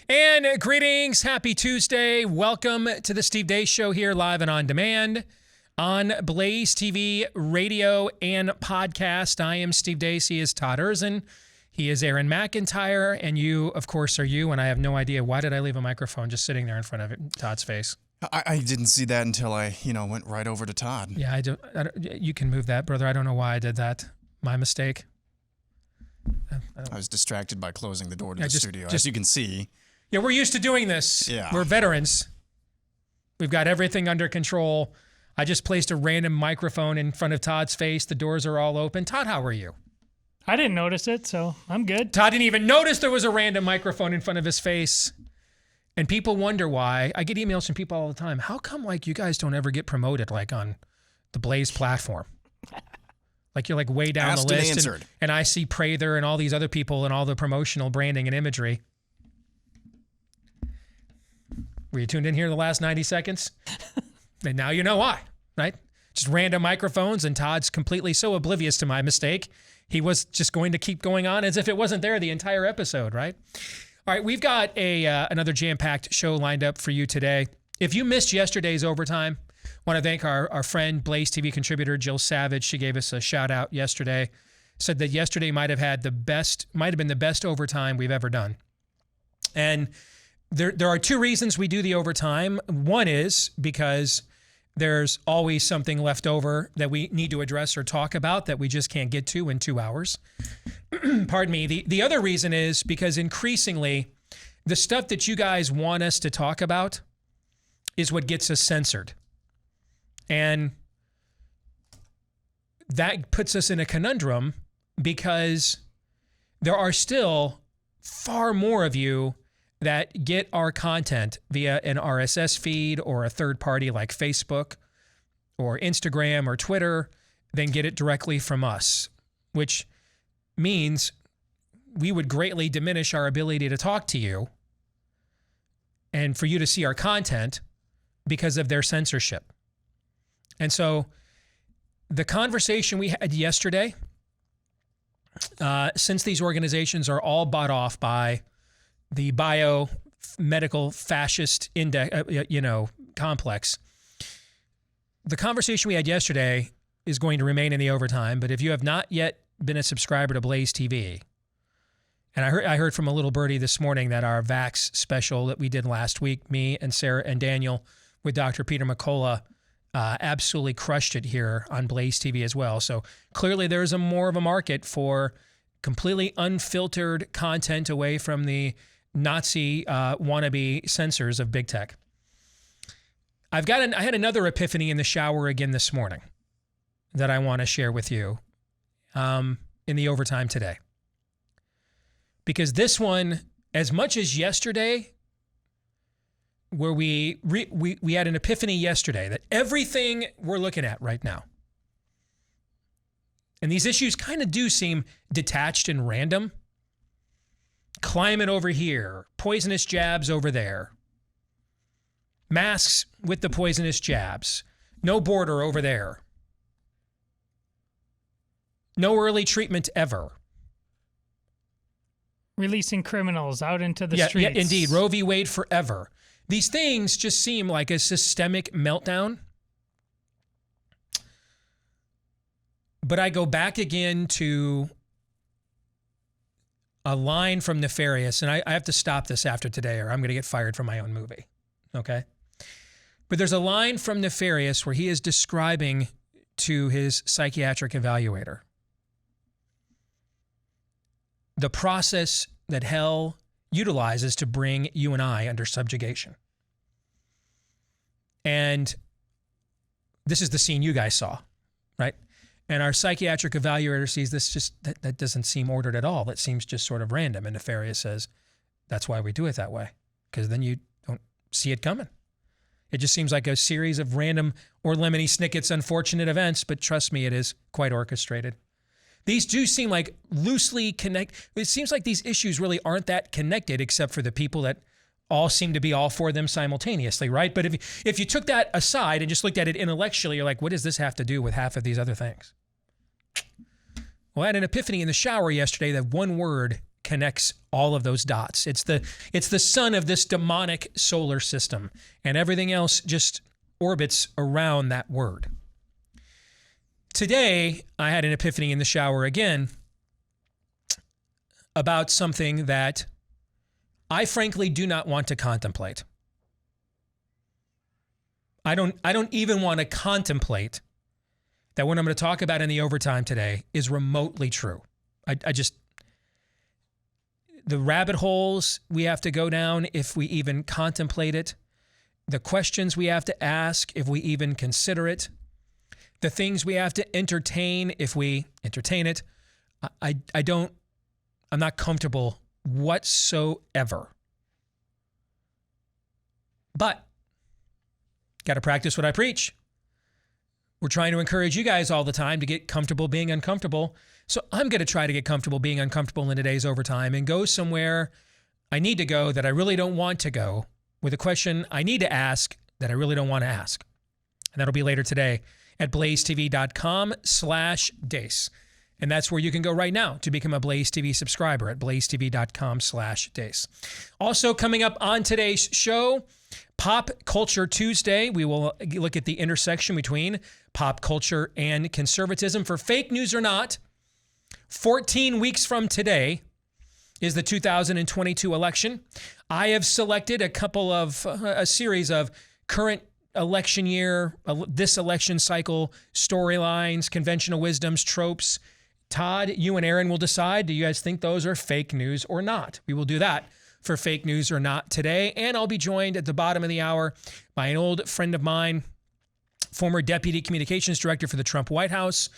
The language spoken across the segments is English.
And greetings, happy Tuesday. Welcome to the Steve Deace Show here live and on demand on BlazeTV radio and podcast. I am Steve Deace. He is Todd Erzin. He is Aaron McIntyre. And you, of course, are you. And I have no idea. Why did I leave a microphone just sitting there in front of Todd's face? I didn't see that until I, went right over to Todd. Yeah, I don't. You can move that, brother. I don't know why I did that. My mistake. I was distracted by closing the door to the studio, as you can see. Yeah, we're used to doing this. Yeah. We're veterans. We've got everything under control. I just placed a random microphone in front of Todd's face. The doors are all open. Todd, how are you? I didn't notice it, so I'm good. Todd didn't even notice there was a random microphone in front of his face. And people wonder why. I get emails from people all the time. How come, you guys don't ever get promoted, on the Blaze platform? You're, way down Asked the list. and answered. And I see Prather and all these other people and all the promotional branding and imagery. Were you tuned in here the last 90 seconds? And now you know why, right? Just random microphones, and Todd's completely so oblivious to my mistake. He was just going to keep going on as if it wasn't there the entire episode, right? All right, we've got another jam-packed show lined up for you today. If you missed yesterday's overtime, I want to thank our friend, BlazeTV contributor Jill Savage. She gave us a shout-out yesterday. Said that yesterday might have been the best overtime we've ever done. And there are two reasons we do the overtime. One is because there's always something left over that we need to address or talk about that we just can't get to in 2 hours. Pardon me. The other reason is because increasingly the stuff that you guys want us to talk about is what gets us censored. And that puts us in a conundrum because there are still far more of you that get our content via an RSS feed or a third party like Facebook or Instagram or Twitter than get it directly from us, which means we would greatly diminish our ability to talk to you and for you to see our content because of their censorship. And so the conversation we had yesterday, since these organizations are all bought off by the biomedical fascist complex. The conversation we had yesterday is going to remain in the overtime, but if you have not yet been a subscriber to Blaze TV, and I heard from a little birdie this morning that our Vax special that we did last week, me and Sarah and Daniel with Dr. Peter McCullough, absolutely crushed it here on Blaze TV as well. So clearly there's more of a market for completely unfiltered content away from the Nazi wannabe censors of big tech. I had another epiphany in the shower again this morning that I want to share with you in the overtime today. Because this one, as much as yesterday, where we had an epiphany yesterday that everything we're looking at right now, and these issues kind of do seem detached and random. Climate over here, poisonous jabs over there. Masks with the poisonous jabs. No border over there. No early treatment ever. Releasing criminals out into the streets. Yeah, indeed. Roe v. Wade forever. These things just seem like a systemic meltdown. But I go back again to a line from Nefarious, and I have to stop this after today or I'm going to get fired from my own movie, okay? But there's a line from Nefarious where he is describing to his psychiatric evaluator the process that hell utilizes to bring you and I under subjugation. And this is the scene you guys saw, right? And our psychiatric evaluator sees this that doesn't seem ordered at all. That seems just sort of random. And Nefarious says, that's why we do it that way, because then you don't see it coming. It just seems like a series of random or Lemony Snicket's unfortunate events, but trust me, it is quite orchestrated. These do seem like loosely connected. It seems like these issues really aren't that connected except for the people that all seem to be all for them simultaneously, right? But if you took that aside and just looked at it intellectually, you're like, what does this have to do with half of these other things? Well, I had an epiphany in the shower yesterday that one word connects all of those dots. It's the sun of this demonic solar system, and everything else just orbits around that word. Today, I had an epiphany in the shower again about something that I frankly do not want to contemplate. I don't even want to contemplate that what I'm going to talk about in the overtime today is remotely true. I just, the rabbit holes we have to go down if we even contemplate it, the questions we have to ask if we even consider it, the things we have to entertain if we entertain it, I'm not comfortable whatsoever. But got to practice what I preach. We're trying to encourage you guys all the time to get comfortable being uncomfortable. So I'm going to try to get comfortable being uncomfortable in today's overtime and go somewhere I need to go that I really don't want to go with a question I need to ask that I really don't want to ask. And that'll be later today at blazetv.com/Deace. And that's where you can go right now to become a Blaze TV subscriber at blazetv.com/Deace. Also coming up on today's show, Pop Culture Tuesday. We will look at the intersection between pop culture and conservatism. For fake news or not, 14 weeks from today is the 2022 election. I have selected a series of current election year, this election cycle, storylines, conventional wisdoms, tropes. Todd, you and Aaron will decide, do you guys think those are fake news or not? We will do that for fake news or not today. And I'll be joined at the bottom of the hour by an old friend of mine, former deputy communications director for the Trump White House.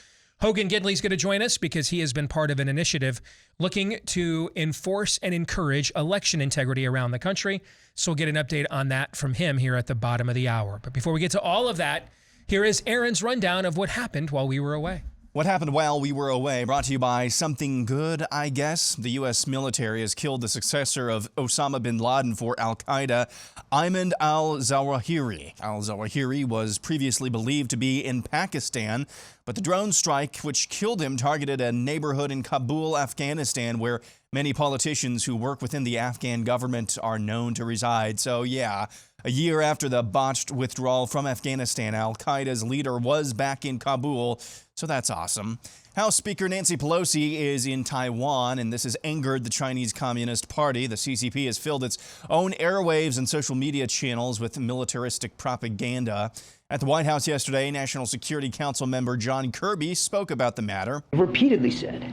Hogan Gidley is going to join us because he has been part of an initiative looking to enforce and encourage election integrity around the country. So we'll get an update on that from him here at the bottom of the hour. But before we get to all of that, here is Aaron's rundown of what happened while we were away. What happened while we were away, brought to you by something good, I guess. The U.S. military has killed the successor of Osama bin Laden for al-Qaeda, Ayman al-Zawahiri. Al-Zawahiri was previously believed to be in Pakistan, but the drone strike which killed him targeted a neighborhood in Kabul, Afghanistan, where many politicians who work within the Afghan government are known to reside. So yeah, a year after the botched withdrawal from Afghanistan, al-Qaeda's leader was back in Kabul, so that's awesome. House Speaker Nancy Pelosi is in Taiwan, and this has angered the Chinese Communist Party. The CCP has filled its own airwaves and social media channels with militaristic propaganda. At the White House yesterday, National Security Council member John Kirby spoke about the matter. Repeatedly said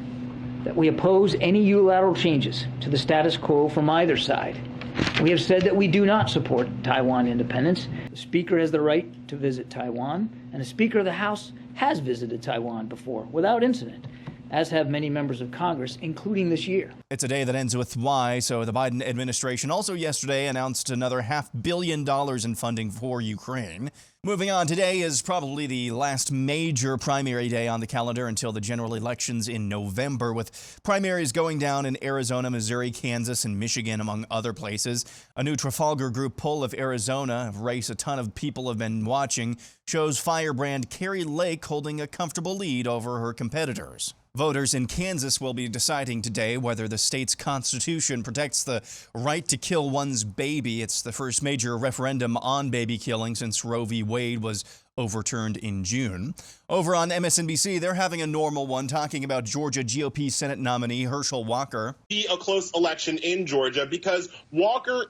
that we oppose any unilateral changes to the status quo from either side. We have said that we do not support Taiwan independence. The Speaker has the right to visit Taiwan, and the Speaker of the House has visited Taiwan before without incident, as have many members of Congress, including this year. It's a day that ends with Y, so the Biden administration also yesterday announced another $500 million in funding for Ukraine. Moving on, today is probably the last major primary day on the calendar until the general elections in November, with primaries going down in Arizona, Missouri, Kansas, and Michigan, among other places. A new Trafalgar Group poll of Arizona, a race a ton of people have been watching, shows firebrand Kari Lake holding a comfortable lead over her competitors. Voters in Kansas will be deciding today whether the state's constitution protects the right to kill one's baby. It's the first major referendum on baby killing since Roe v. Wade was overturned in June. Over on MSNBC, they're having a normal one talking about Georgia GOP Senate nominee Herschel Walker. Be a close election in Georgia because Walker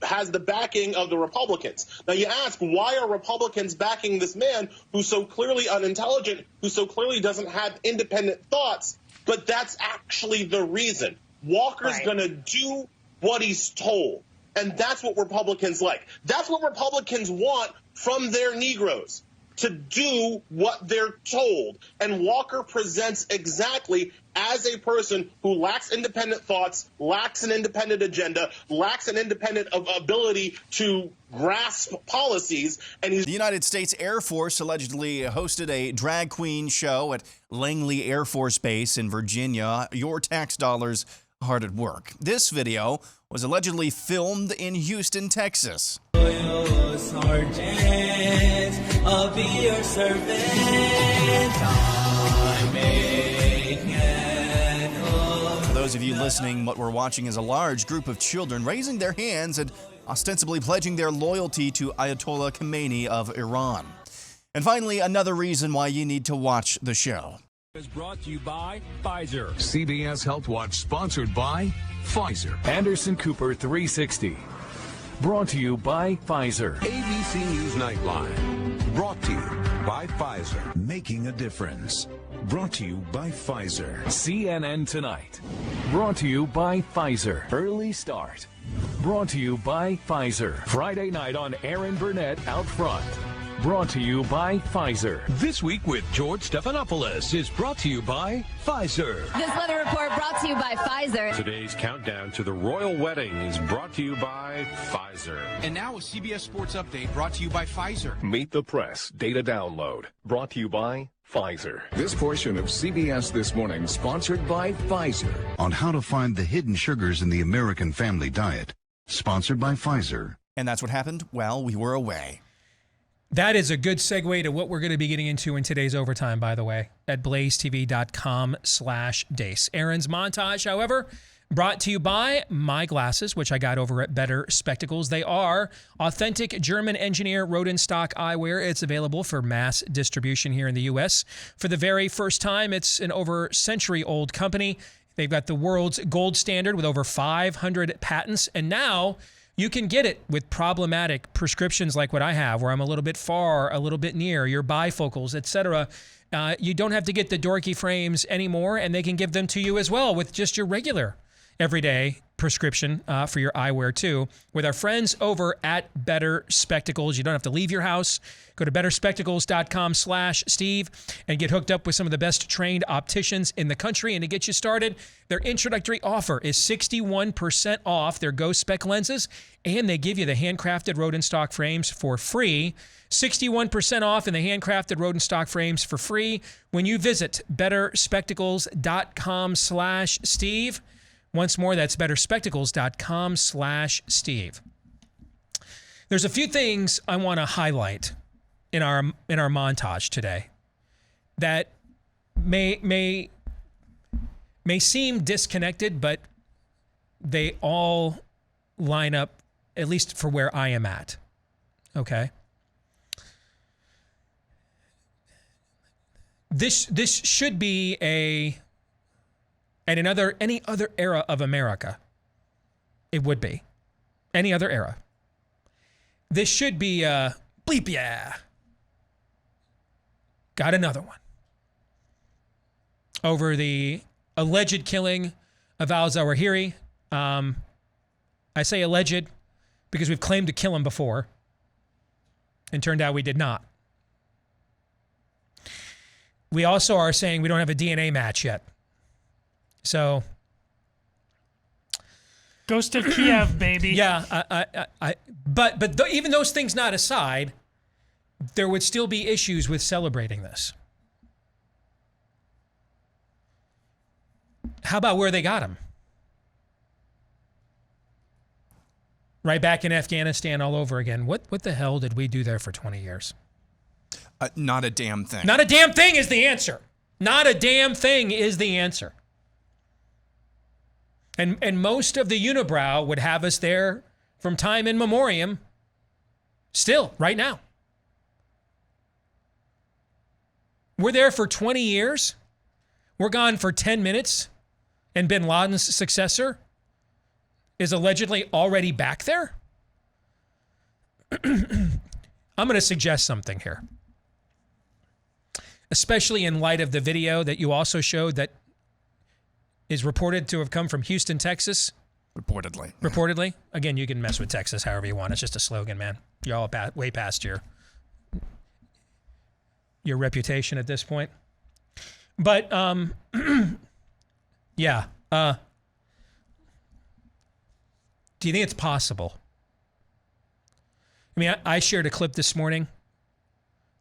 has the backing of the Republicans. Now you ask, why are Republicans backing this man who's so clearly unintelligent, who so clearly doesn't have independent thoughts? But that's actually the reason. Walker's going to do what he's told. And that's what Republicans like. That's what Republicans want from their Negroes, to do what they're told. And Walker presents exactly as a person who lacks independent thoughts, lacks an independent agenda, lacks an independent ability to grasp policies. And the United States Air Force allegedly hosted a drag queen show at Langley Air Force Base in Virginia. Your tax dollars hard at work. This video was allegedly filmed in Houston, Texas. Sergeant, I'll be your servant. those of you listening, what we're watching is a large group of children raising their hands and ostensibly pledging their loyalty to Ayatollah Khamenei of Iran. And finally, another reason why you need to watch the show. Is brought to you by Pfizer. CBS Health Watch, sponsored by Pfizer. Anderson Cooper 360. Brought to you by Pfizer. ABC News Nightline, brought to you by Pfizer. Making a difference. Brought to you by Pfizer. CNN Tonight. Brought to you by Pfizer. Early Start. Brought to you by Pfizer. Friday night on Aaron Burnett Out Front. Brought to you by Pfizer. This Week with George Stephanopoulos is brought to you by Pfizer. This weather report brought to you by Pfizer. Today's countdown to the royal wedding is brought to you by Pfizer. And now a CBS Sports Update brought to you by Pfizer. Meet the Press Data Download brought to you by Pfizer. This portion of CBS This Morning sponsored by Pfizer. On how to find the hidden sugars in the American family diet. Sponsored by Pfizer. And that's what happened while we were away. That is a good segue to what we're going to be getting into in today's overtime, by the way, at blazetv.com/Deace. Aaron's montage, however, brought to you by my glasses, which I got over at Better Spectacles. They are authentic German engineer Rodenstock eyewear. It's available for mass distribution here in the U.S. For the very first time, it's an over century-old company. They've got the world's gold standard with over 500 patents, and now you can get it with problematic prescriptions like what I have, where I'm a little bit far, a little bit near, your bifocals, etc. You don't have to get the dorky frames anymore, and they can give them to you as well with just your regular everyday prescription for your eyewear too. With our friends over at Better Spectacles, you don't have to leave your house. Go to betterspectacles.com/Steve and get hooked up with some of the best trained opticians in the country. And to get you started, their introductory offer is 61% off their Go Spec lenses, and they give you the handcrafted Rodenstock frames for free. 61% off in the handcrafted Rodenstock frames for free when you visit betterspectacles.com/Steve. Once more, that's betterspectacles.com/Steve. There's a few things I want to highlight in our montage today that may seem disconnected, but they all line up, at least for where I am at. Okay? This should be any other era of America, it would be. Any other era. This should be bleep yeah. Got another one. Over the alleged killing of al-Zawahiri. I say alleged because we've claimed to kill him before, and turned out we did not. We also are saying we don't have a DNA match yet. So, Ghost of Kiev, baby. Yeah, but even those things not aside, there would still be issues with celebrating this. How about where they got him? Right back in Afghanistan all over again. What the hell did we do there for 20 years? Not a damn thing. Not a damn thing is the answer. Not a damn thing is the answer. And most of the unibrow would have us there from time in memoriam, still, right now. We're there for 20 years. We're gone for 10 minutes. And bin Laden's successor is allegedly already back there. I'm going to suggest something here. Especially in light of the video that you also showed that is reported to have come from Houston, Texas. Reportedly. Reportedly. Again, you can mess with Texas however you want. It's just a slogan, man. You're all way past your reputation at this point. But, yeah. Do you think it's possible? I mean, I shared a clip this morning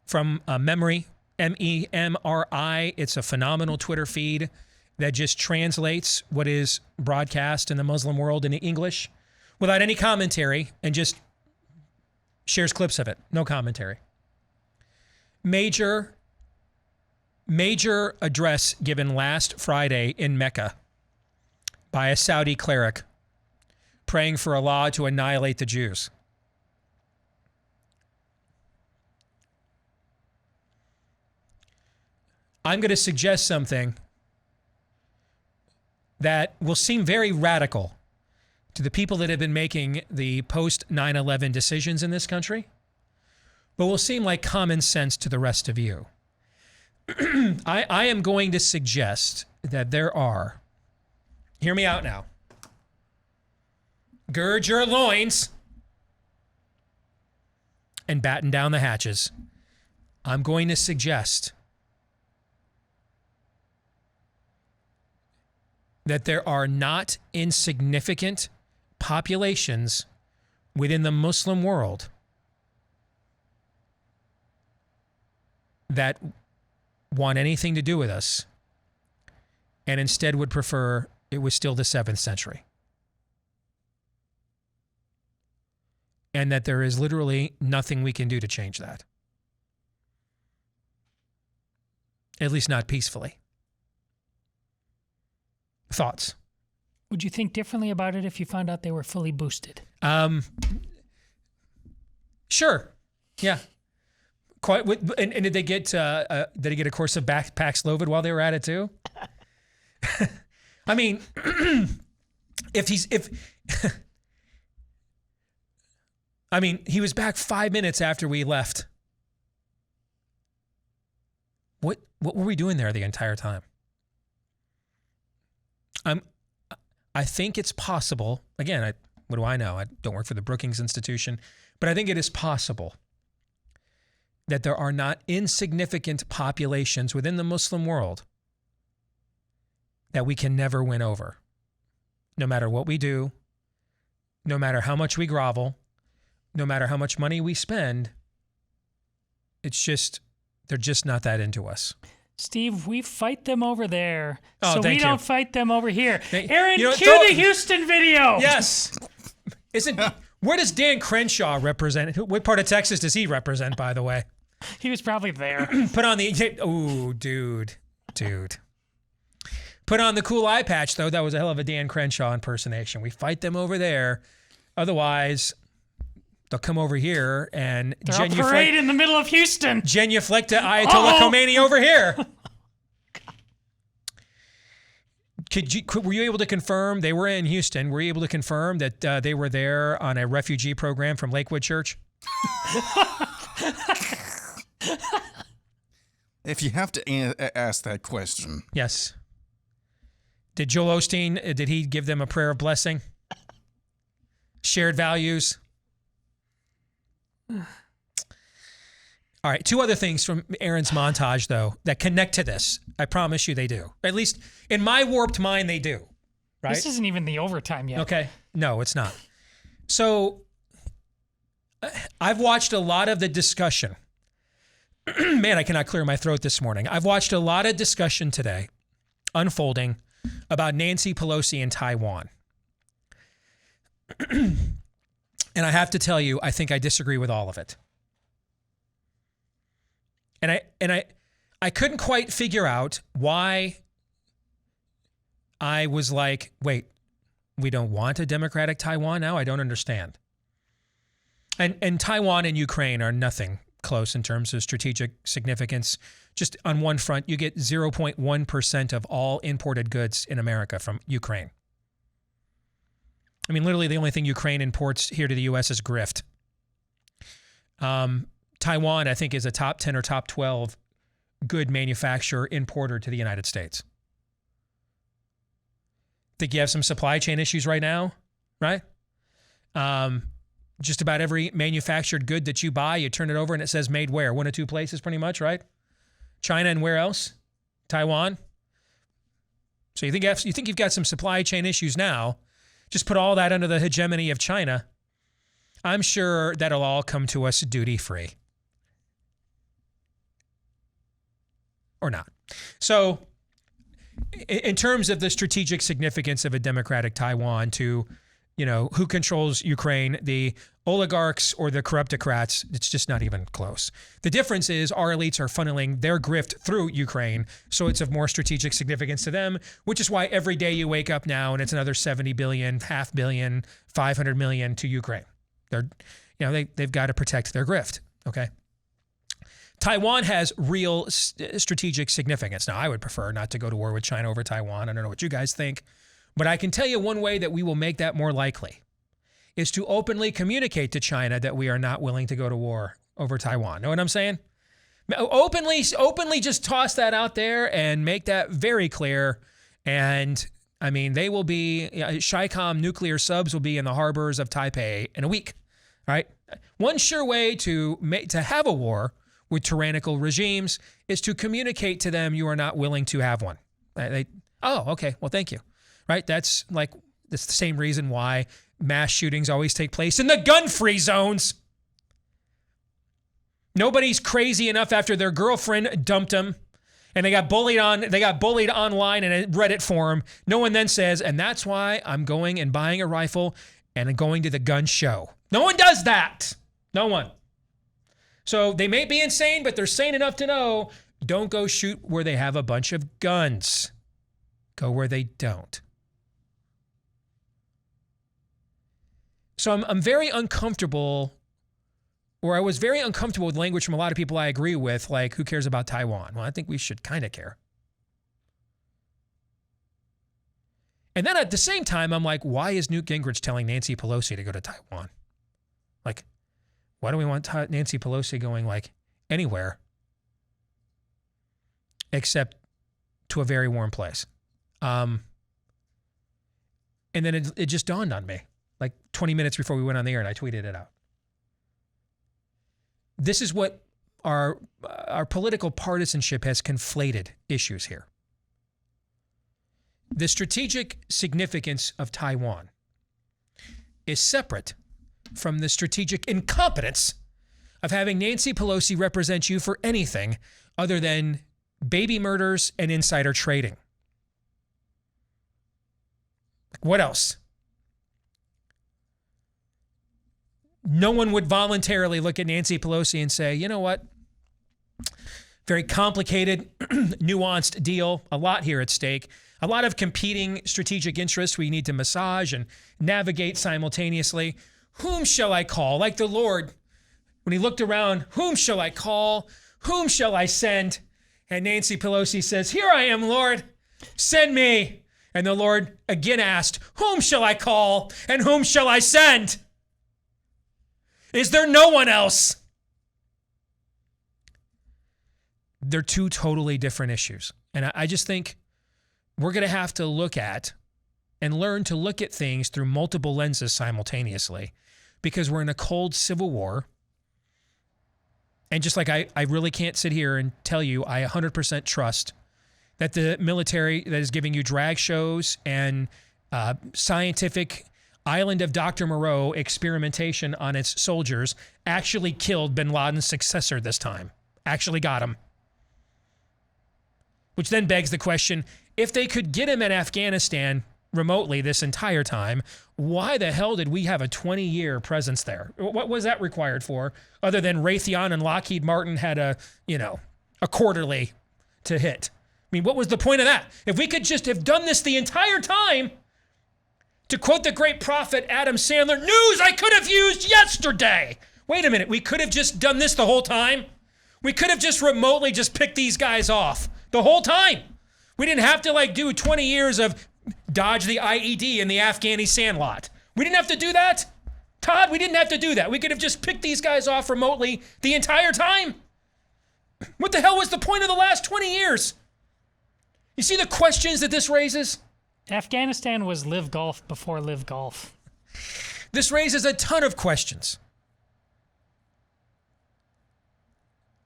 from Memory, MEMRI. It's a phenomenal Twitter feed that just translates what is broadcast in the Muslim world into English without any commentary and just shares clips of it. No commentary. Major address given last Friday in Mecca by a Saudi cleric praying for Allah to annihilate the Jews. I'm going to suggest something that will seem very radical to the people that have been making the post-9/11 decisions in this country, but will seem like common sense to the rest of you. I am going to suggest that there are, hear me out now, gird your loins and batten down the hatches. I'm going to suggest that there are not insignificant populations within the Muslim world that want anything to do with us and instead would prefer it was still the 7th century. And that there is literally nothing we can do to change that. At least not peacefully. Thoughts? Would you think differently about it if you found out they were fully boosted? Sure. Yeah. Quite. And did they get a course of Paxlovid while they were at it too? I mean, I mean, he was back 5 minutes after we left. What were we doing there the entire time? I think it's possible. Again, what do I know? I don't work for the Brookings Institution, but I think it is possible that there are not insignificant populations within the Muslim world that we can never win over. No matter what we do, no matter how much we grovel, no matter how much money we spend, it's just, they're just not that into us. Steve, we fight them over there, so we don't fight them over here. Aaron, cue the Houston video. Yes. Where does Dan Crenshaw represent? What part of Texas does he represent, by the way? He was probably there. Put on the, oh, dude. Put on the cool eye patch, though. That was a hell of a Dan Crenshaw impersonation. We fight them over there. Otherwise, they'll come over here and they're on parade in the middle of Houston. Genuflect to Ayatollah Khomeini over here. Were you able to confirm they were in Houston? Were you able to confirm that they were there on a refugee program from Lakewood Church? If you have to ask that question. Yes. Did Joel Osteen, did he give them a prayer of blessing? Shared values? All right, 2 other things from Aaron's montage, though, that connect to this. I promise you they do. At least in my warped mind, they do. Right? This isn't even the overtime yet. Okay. No, it's not. So I've watched a lot of the discussion. Man, I cannot clear my throat this morning. I've watched a lot of discussion today unfolding about Nancy Pelosi and Taiwan. And I have to tell you, I think I disagree with all of it. And I couldn't quite figure out why I was like, wait, we don't want a democratic Taiwan now? I don't understand. And Taiwan and Ukraine are nothing close in terms of strategic significance. Just on one front, you get 0.1% of all imported goods in America from Ukraine. I mean, literally the only thing Ukraine imports here to the U.S. is grift. Taiwan, I think, is a top 10 or top 12 good manufacturer importer to the United States. Think you have some supply chain issues right now, right? Just about every manufactured good that you buy, you turn it over and it says made where? 1 or 2 places pretty much, right? China and where else? Taiwan. So you think you've got some supply chain issues now. Just put all that under the hegemony of China. I'm sure that'll all come to us duty-free. Or not. So in terms of the strategic significance of a democratic Taiwan to who controls Ukraine, the oligarchs or the corruptocrats. It's just not even close. The difference is our elites are funneling their grift through Ukraine, so it's of more strategic significance to them, which is why every day you wake up now and it's another 70 billion, $500 million, 500 million to Ukraine. They've got to protect their grift, okay? Taiwan has real strategic significance. Now, I would prefer not to go to war with China over Taiwan. I don't know what you guys think. But I can tell you one way that we will make that more likely is to openly communicate to China that we are not willing to go to war over Taiwan. Know what I'm saying? Openly just toss that out there and make that very clear. And I mean, they will be, Chi-Com nuclear subs will be in the harbors of Taipei in a week, right? One sure way to have a war with tyrannical regimes is to communicate to them you are not willing to have one. Okay, well, thank you. Right? That's the same reason why mass shootings always take place in the gun-free zones. Nobody's crazy enough after their girlfriend dumped them and they got bullied online in a Reddit forum. No one then says, and that's why I'm going and buying a rifle and going to the gun show. No one does that. No one. So they may be insane, but they're sane enough to know, don't go shoot where they have a bunch of guns. Go where they don't. So I'm very uncomfortable, or I was very uncomfortable with language from a lot of people I agree with, like, who cares about Taiwan? Well, I think we should kind of care. And then at the same time, I'm like, why is Newt Gingrich telling Nancy Pelosi to go to Taiwan? Like, why do we want Nancy Pelosi going, anywhere except to a very warm place? And then it just dawned on me. 20 minutes before we went on the air, and I tweeted it out. This is what our political partisanship has conflated issues here. The strategic significance of Taiwan is separate from the strategic incompetence of having Nancy Pelosi represent you for anything other than baby murders and insider trading. What else? No one would voluntarily look at Nancy Pelosi and say, you know what? Very complicated, nuanced deal. A lot here at stake. A lot of competing strategic interests we need to massage and navigate simultaneously. Whom shall I call? Like the Lord, when he looked around, whom shall I call? Whom shall I send? And Nancy Pelosi says, here I am, Lord. Send me. And the Lord again asked, whom shall I call? And whom shall I send? Is there no one else? They're two totally different issues. And I just think we're going to have to look at and learn to look at things through multiple lenses simultaneously, because we're in a cold civil war. And just like I really can't sit here and tell you I 100% trust that the military that is giving you drag shows and scientific Island of Dr. Moreau experimentation on its soldiers actually killed bin Laden's successor this time. Actually got him. Which then begs the question, if they could get him in Afghanistan remotely this entire time, why the hell did we have a 20-year presence there? What was that required for? Other than Raytheon and Lockheed Martin had a quarterly to hit. I mean, what was the point of that? If we could just have done this the entire time, to quote the great prophet Adam Sandler, news I could have used yesterday. Wait a minute, we could have just done this the whole time? We could have just remotely just picked these guys off the whole time. We didn't have to do 20 years of dodge the IED in the Afghani sandlot. We didn't have to do that. Todd, we didn't have to do that. We could have just picked these guys off remotely the entire time. What the hell was the point of the last 20 years? You see the questions that this raises? Afghanistan was live golf before live golf. This raises a ton of questions.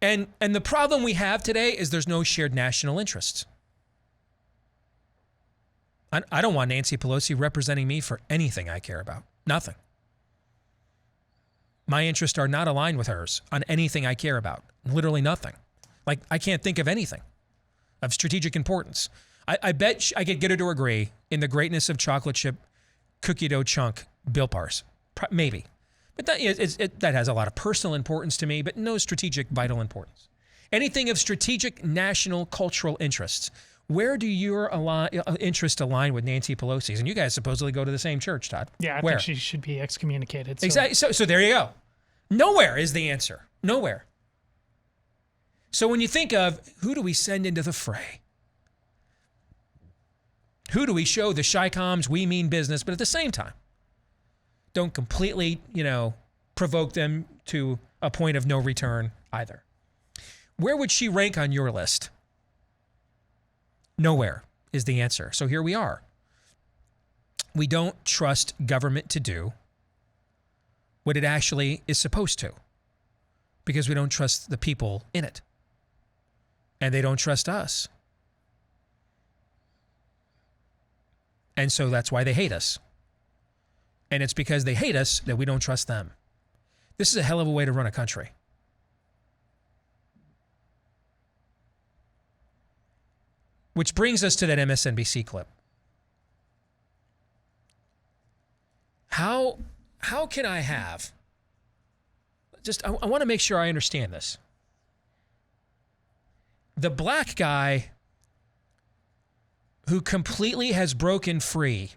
And the problem we have today is there's no shared national interests. I don't want Nancy Pelosi representing me for anything I care about. Nothing. My interests are not aligned with hers on anything I care about. Literally nothing. I can't think of anything of strategic importance. I bet I could get her to agree in the greatness of chocolate chip cookie dough chunk Bill Pars. Maybe. But that has a lot of personal importance to me, but no strategic vital importance. Anything of strategic national cultural interests. Where do your interest align with Nancy Pelosi's? And you guys supposedly go to the same church, Todd. Yeah, I think she should be excommunicated. So. Exactly. So there you go. Nowhere is the answer. Nowhere. So when you think of who do we send into the fray? Who do we show the Chi-Coms we mean business, but at the same time, don't completely, provoke them to a point of no return either? Where would she rank on your list? Nowhere is the answer. So here we are. We don't trust government to do what it actually is supposed to because we don't trust the people in it. And they don't trust us. And so that's why they hate us. And it's because they hate us that we don't trust them. This is a hell of a way to run a country. Which brings us to that MSNBC clip. How can I have... I want to make sure I understand this. The black guy who completely has broken free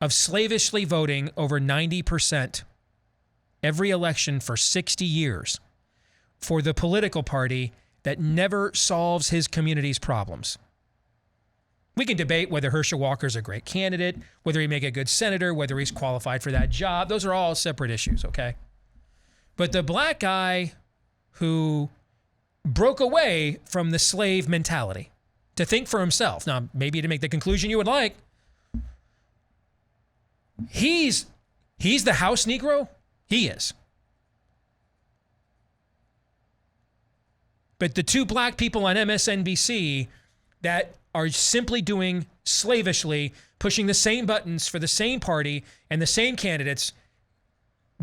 of slavishly voting over 90% every election for 60 years for the political party that never solves his community's problems. We can debate whether Herschel Walker's a great candidate, whether he make a good senator, whether he's qualified for that job. Those are all separate issues, okay? But the black guy who broke away from the slave mentality to think for himself. Now, maybe to make the conclusion you would like, he's the house Negro. He is. But the two black people on MSNBC that are simply doing slavishly, pushing the same buttons for the same party and the same candidates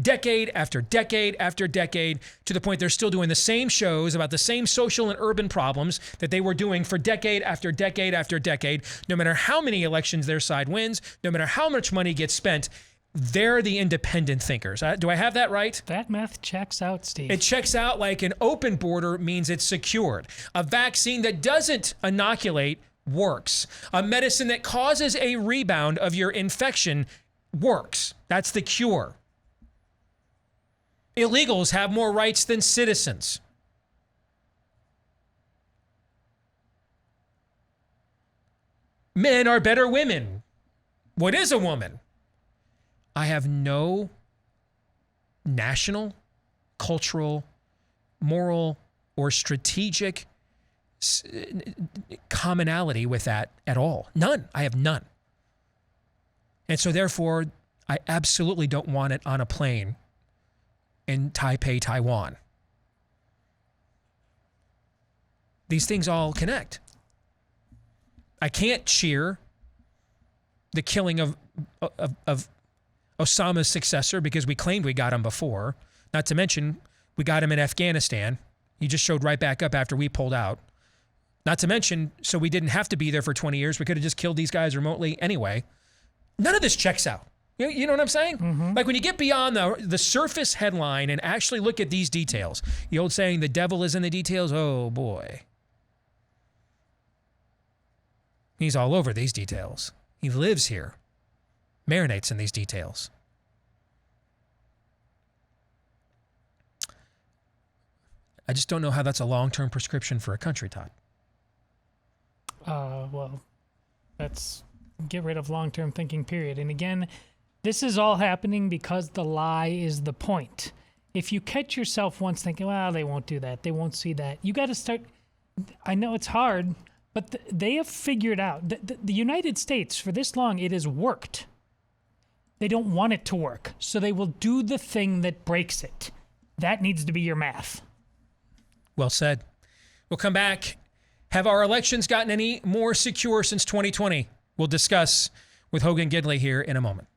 decade after decade after decade, to the point they're still doing the same shows about the same social and urban problems that they were doing for decade after decade after decade. No matter how many elections their side wins, no matter how much money gets spent, they're the independent thinkers. Do I have that right? That math checks out, Steve. It checks out. Like an open border means it's secured. A vaccine that doesn't inoculate works. A medicine that causes a rebound of your infection works. That's the cure. Illegals have more rights than citizens. Men are better women. What is a woman? I have no national, cultural, moral, or strategic commonality with that at all. None. I have none. And so therefore, I absolutely don't want it on a plane in Taipei, Taiwan. These things all connect. I can't cheer the killing of Osama's successor because we claimed we got him before. Not to mention, we got him in Afghanistan. He just showed right back up after we pulled out. Not to mention, so we didn't have to be there for 20 years. We could have just killed these guys remotely anyway. None of this checks out. You know what I'm saying? Mm-hmm. Like when you get beyond the surface headline and actually look at these details, the old saying, the devil is in the details. Oh boy. He's all over these details. He lives here, marinates in these details. I just don't know how that's a long-term prescription for a country, Todd. Well, let's get rid of long-term thinking, period. And again, this is all happening because the lie is the point. If you catch yourself once thinking, well, they won't do that, they won't see that, you got to start. I know it's hard, but they have figured out the United States, for this long, it has worked. They don't want it to work, so they will do the thing that breaks it. That needs to be your math. Well said. We'll come back. Have our elections gotten any more secure since 2020? We'll discuss with Hogan Gidley here in a moment.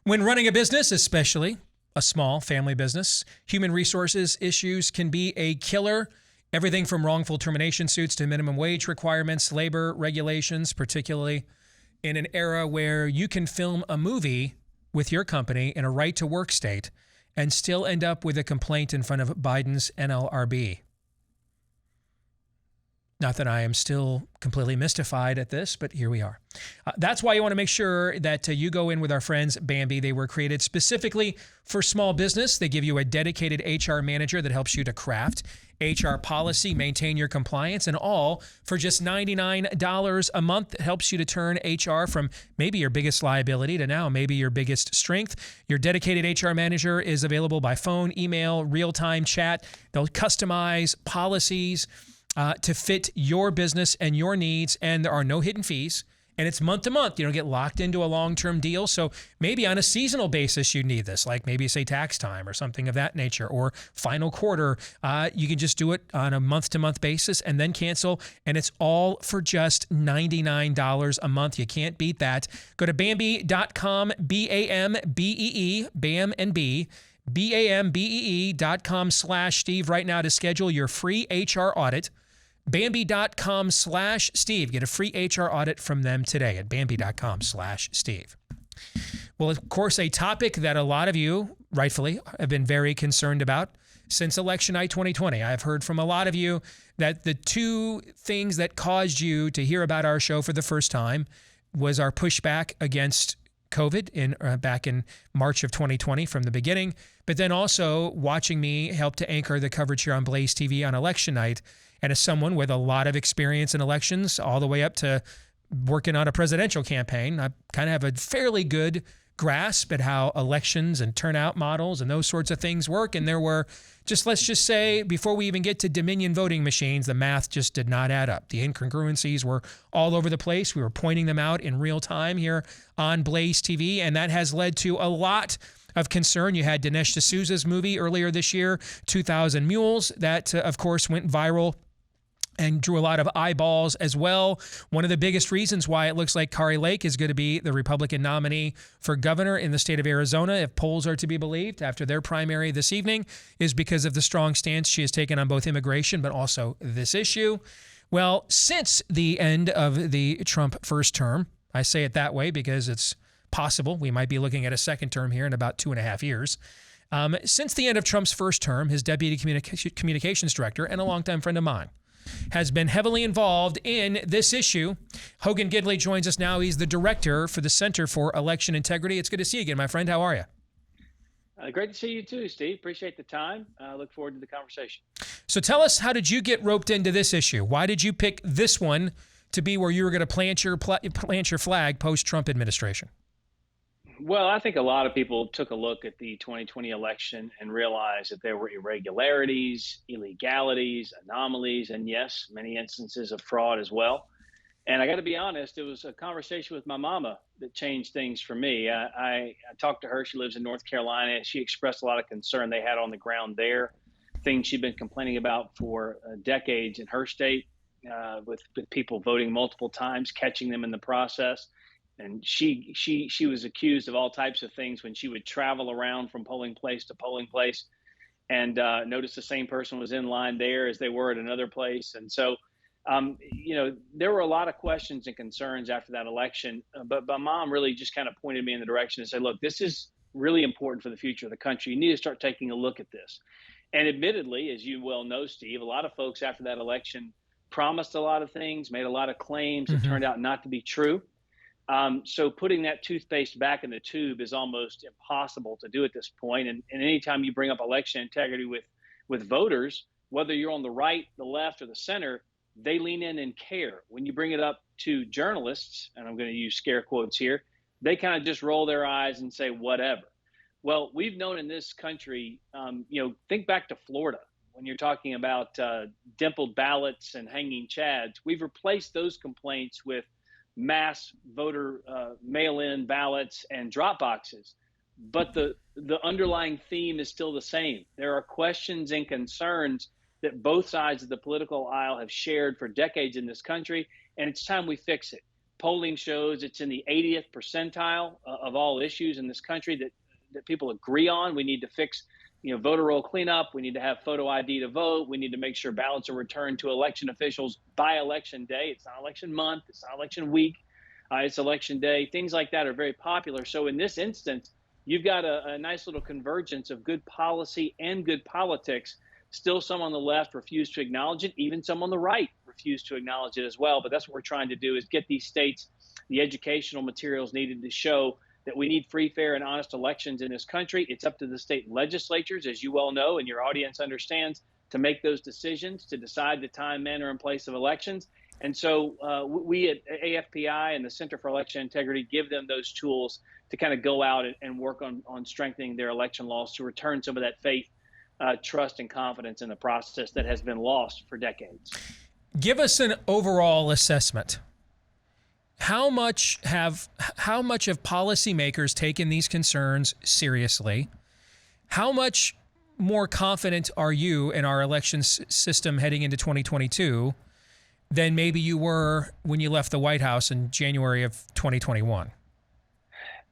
When running a business, especially a small family business, human resources issues can be a killer. Everything from wrongful termination suits to minimum wage requirements, labor regulations particularly. in an era where you can film a movie with your company in a right-to-work state and still end up with a complaint in front of Biden's NLRB. Not that I am still completely mystified at this, but here we are. That's why you want to make sure that you go in with our friends Wnba. They were created specifically for small business. They give you a dedicated HR manager that helps you to craft HR policy, maintain your compliance, and all for just $99 a month. It helps you to turn HR from maybe your biggest liability to now maybe your biggest strength. Your dedicated HR manager is available by phone, email, real-time chat. They'll customize policies to fit your business and your needs, and there are no hidden fees, and it's month to month. You don't get locked into a long-term deal, so maybe on a seasonal basis you need this, like maybe say tax time or something of that nature, or final quarter. You can just do it on a month-to-month basis and then cancel, and it's all for just $99 a month. You can't beat that. Go to Bambee.com, B-A-M-B-E-E, BAM and B, BAMBEE.com/Steve right now to schedule your free HR audit. Bambee.com/Steve. Get a free HR audit from them today at Bambee.com/Steve. Well, of course, a topic that a lot of you, rightfully, have been very concerned about since election night 2020. I've heard from a lot of you that the two things that caused you to hear about our show for the first time was our pushback against COVID back in March of 2020 from the beginning, but then also watching me help to anchor the coverage here on BlazeTV on election night. And as someone with a lot of experience in elections, all the way up to working on a presidential campaign, I kind of have a fairly good grasp at how elections and turnout models and those sorts of things work. And there were let's just say, before we even get to Dominion voting machines, the math just did not add up. The incongruencies were all over the place. We were pointing them out in real time here on BlazeTV, and that has led to a lot of concern. You had Dinesh D'Souza's movie earlier this year, 2,000 Mules, that, of course, went viral and drew a lot of eyeballs as well. One of the biggest reasons why it looks like Kari Lake is going to be the Republican nominee for governor in the state of Arizona, if polls are to be believed, after their primary this evening, is because of the strong stance she has taken on both immigration, but also this issue. Well, since the end of the Trump first term, I say it that way because it's possible we might be looking at a second term here in about 2.5 years. Since the end of Trump's first term, his deputy communications director and a longtime friend of mine has been heavily involved in this issue. Hogan Gidley joins us now. He's the director for the Center for Election Integrity. It's good to see you again, my friend. How are you? Great to see you too, Steve. Appreciate the time. Look forward to the conversation. So tell us, how did you get roped into this issue? Why did you pick this one to be where you were going to plant your flag post-Trump administration? Well, I think a lot of people took a look at the 2020 election and realized that there were irregularities, illegalities, anomalies, and yes, many instances of fraud as well. And I got to be honest, it was a conversation with my mama that changed things for me. I talked to her. She lives in North Carolina. She expressed a lot of concern they had on the ground there, things she'd been complaining about for decades in her state, with people voting multiple times, catching them in the process. And she was accused of all types of things when she would travel around from polling place to polling place and notice the same person was in line there as they were at another place. And so, there were a lot of questions and concerns after that election. But my mom really just kind of pointed me in the direction and said, look, this is really important for the future of the country. You need to start taking a look at this. And admittedly, as you well know, Steve, a lot of folks after that election promised a lot of things, made a lot of claims that turned out not to be true. So putting that toothpaste back in the tube is almost impossible to do at this point. And anytime you bring up election integrity with voters, whether you're on the right, the left, or the center, they lean in and care. When you bring it up to journalists, and I'm going to use scare quotes here, they kind of just roll their eyes and say, whatever. Well, we've known in this country, think back to Florida. When you're talking about dimpled ballots and hanging chads, we've replaced those complaints with mass voter mail-in ballots and drop boxes. But the underlying theme is still the same. There are questions and concerns that both sides of the political aisle have shared for decades in this country, and it's time we fix it. Polling shows it's in the 80th percentile of all issues in this country that people agree on. We need to fix voter roll cleanup. We need to have photo ID to vote. We need to make sure ballots are returned to election officials by election day. It's not election month. It's not election week. It's election day. Things like that are very popular. So in this instance, you've got a nice little convergence of good policy and good politics. Still some on the left refuse to acknowledge it. Even some on the right refuse to acknowledge it as well. But that's what we're trying to do, is get these states the educational materials needed to show that we need free, fair, and honest elections in this country. It's up to the state legislatures, as you well know and your audience understands, to make those decisions, to decide the time, manner, and place of elections. And so we at AFPI and the Center for Election Integrity give them those tools to kind of go out and work on strengthening their election laws to return some of that faith, trust, and confidence in the process that has been lost for decades. Give us an overall assessment. How much have policymakers taken these concerns seriously? How much more confident are you in our election system heading into 2022 than maybe you were when you left the White House in January of 2021?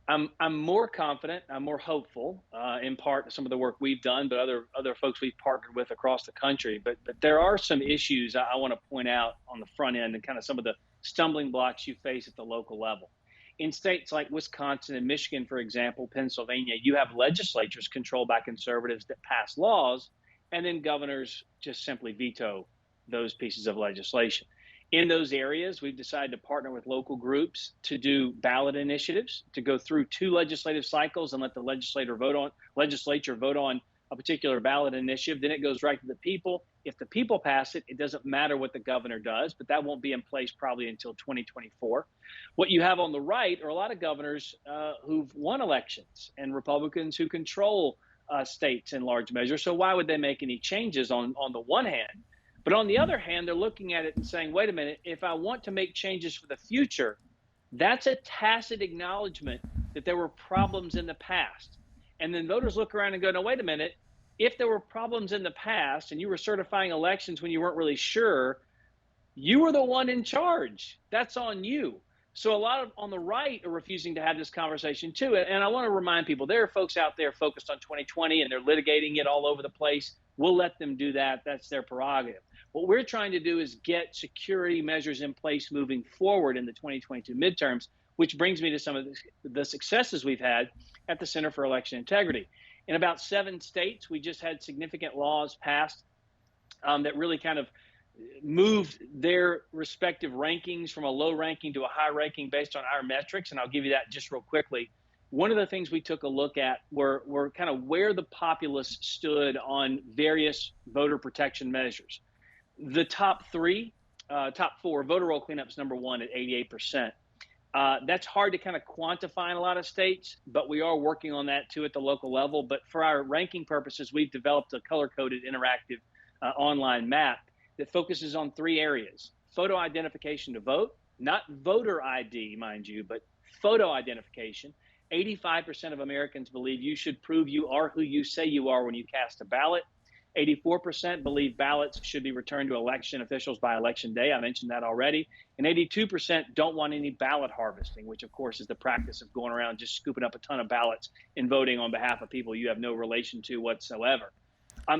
I'm more confident. I'm more hopeful, in part to some of the work we've done, but other folks we've partnered with across the country. But there are some issues I want to point out on the front end and kind of some of the stumbling blocks you face at the local level. In states like Wisconsin and Michigan, for example, Pennsylvania, you have legislatures controlled by conservatives that pass laws, and then governors just simply veto those pieces of legislation. In those areas, we've decided to partner with local groups to do ballot initiatives, to go through 2 legislative cycles and let the legislature vote on a particular ballot initiative. Then it goes right to the people. If the people pass it, it doesn't matter what the governor does, but that won't be in place probably until 2024. What you have on the right are a lot of governors who've won elections and Republicans who control states in large measure. So why would they make any changes on the one hand? But on the other hand, they're looking at it and saying, wait a minute, if I want to make changes for the future, that's a tacit acknowledgement that there were problems in the past. And then voters look around and go, no, wait a minute, if there were problems in the past and you were certifying elections when you weren't really sure, you were the one in charge. That's on you. So a lot of on the right are refusing to have this conversation too. And I want to remind people, there are folks out there focused on 2020 and they're litigating it all over the place. We'll let them do that. That's their prerogative. What we're trying to do is get security measures in place moving forward in the 2022 midterms, which brings me to some of the successes we've had at the Center for Election Integrity. In about 7 states, we just had significant laws passed that really kind of moved their respective rankings from a low ranking to a high ranking based on our metrics. And I'll give you that just real quickly. One of the things we took a look at were kind of where the populace stood on various voter protection measures. The top 4, voter roll cleanup's number 1 at 88%. That's hard to kind of quantify in a lot of states, but we are working on that too at the local level. But for our ranking purposes, we've developed a color-coded interactive online map that focuses on 3 areas: photo identification to vote, not voter ID, mind you, but photo identification. 85% of Americans believe you should prove you are who you say you are when you cast a ballot. 84% believe ballots should be returned to election officials by election day. I mentioned that already. And 82% don't want any ballot harvesting, which of course is the practice of going around just scooping up a ton of ballots and voting on behalf of people you have no relation to whatsoever.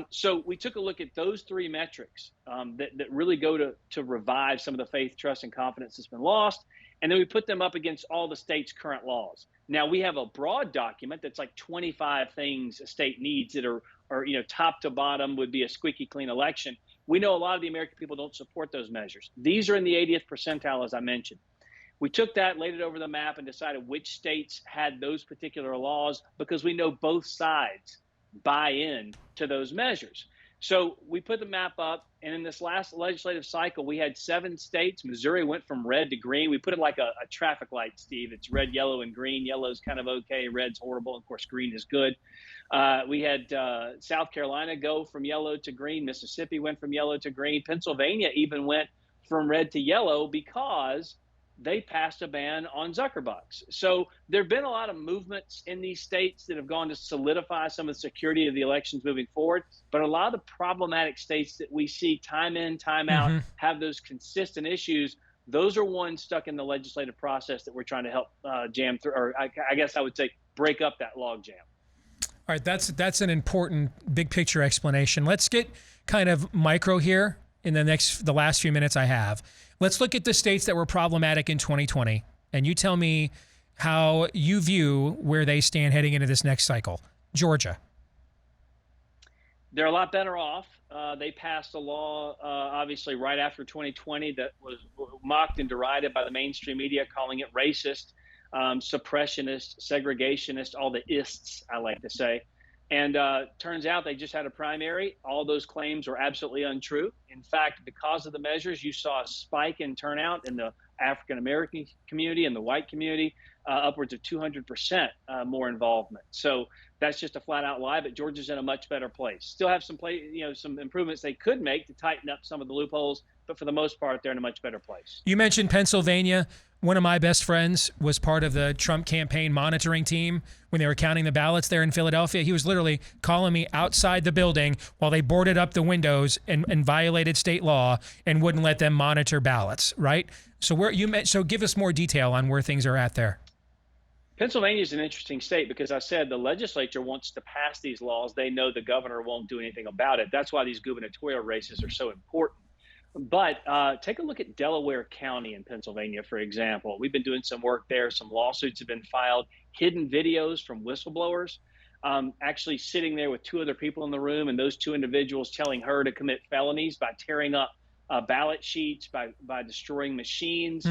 So we took a look at those 3 metrics that really go to revive some of the faith, trust, and confidence that's been lost. And then we put them up against all the state's current laws. Now, we have a broad document that's like 25 things a state needs that are top to bottom would be a squeaky clean election. We know a lot of the American people don't support those measures. These are in the 80th percentile, as I mentioned. We took that, laid it over the map, and decided which states had those particular laws because we know both sides buy in to those measures. So we put the map up, and in this last legislative cycle, we had 7 states. Missouri went from red to green. We put it like a traffic light, Steve. It's red, yellow, and green. Yellow's kind of okay. Red's horrible. Of course, green is good. We had South Carolina go from yellow to green. Mississippi went from yellow to green. Pennsylvania even went from red to yellow because they passed a ban on Zuckerbucks. So there have been a lot of movements in these states that have gone to solidify some of the security of the elections moving forward. But a lot of the problematic states that we see time in, time out, have those consistent issues. Those are ones stuck in the legislative process that we're trying to help jam through, or I guess I would say break up that log jam. All right, that's an important big picture explanation. Let's get kind of micro here in the last few minutes I have. Let's look at the states that were problematic in 2020 and you tell me how you view where they stand heading into this next cycle. Georgia. They're a lot better off. They passed a law, obviously, right after 2020 that was mocked and derided by the mainstream media, calling it racist, suppressionist, segregationist, all the ists, I like to say. And turns out they just had a primary. All those claims were absolutely untrue. In fact, because of the measures, you saw a spike in turnout in the African-American community and the white community, upwards of 200% more involvement. So that's just a flat-out lie, but Georgia's in a much better place. Still have some some improvements they could make to tighten up some of the loopholes, but for the most part, they're in a much better place. You mentioned Pennsylvania. One of my best friends was part of the Trump campaign monitoring team when they were counting the ballots there in Philadelphia. He was literally calling me outside the building while they boarded up the windows and violated state law and wouldn't let them monitor ballots, right? So give us more detail on where things are at there. Pennsylvania is an interesting state because I said the legislature wants to pass these laws. They know the governor won't do anything about it. That's why these gubernatorial races are so important. But take a look at Delaware County in Pennsylvania, for example. We've been doing some work there. Some lawsuits have been filed, hidden videos from whistleblowers, actually sitting there with two other people in the room, and those two individuals telling her to commit felonies by tearing up ballot sheets, by destroying machines.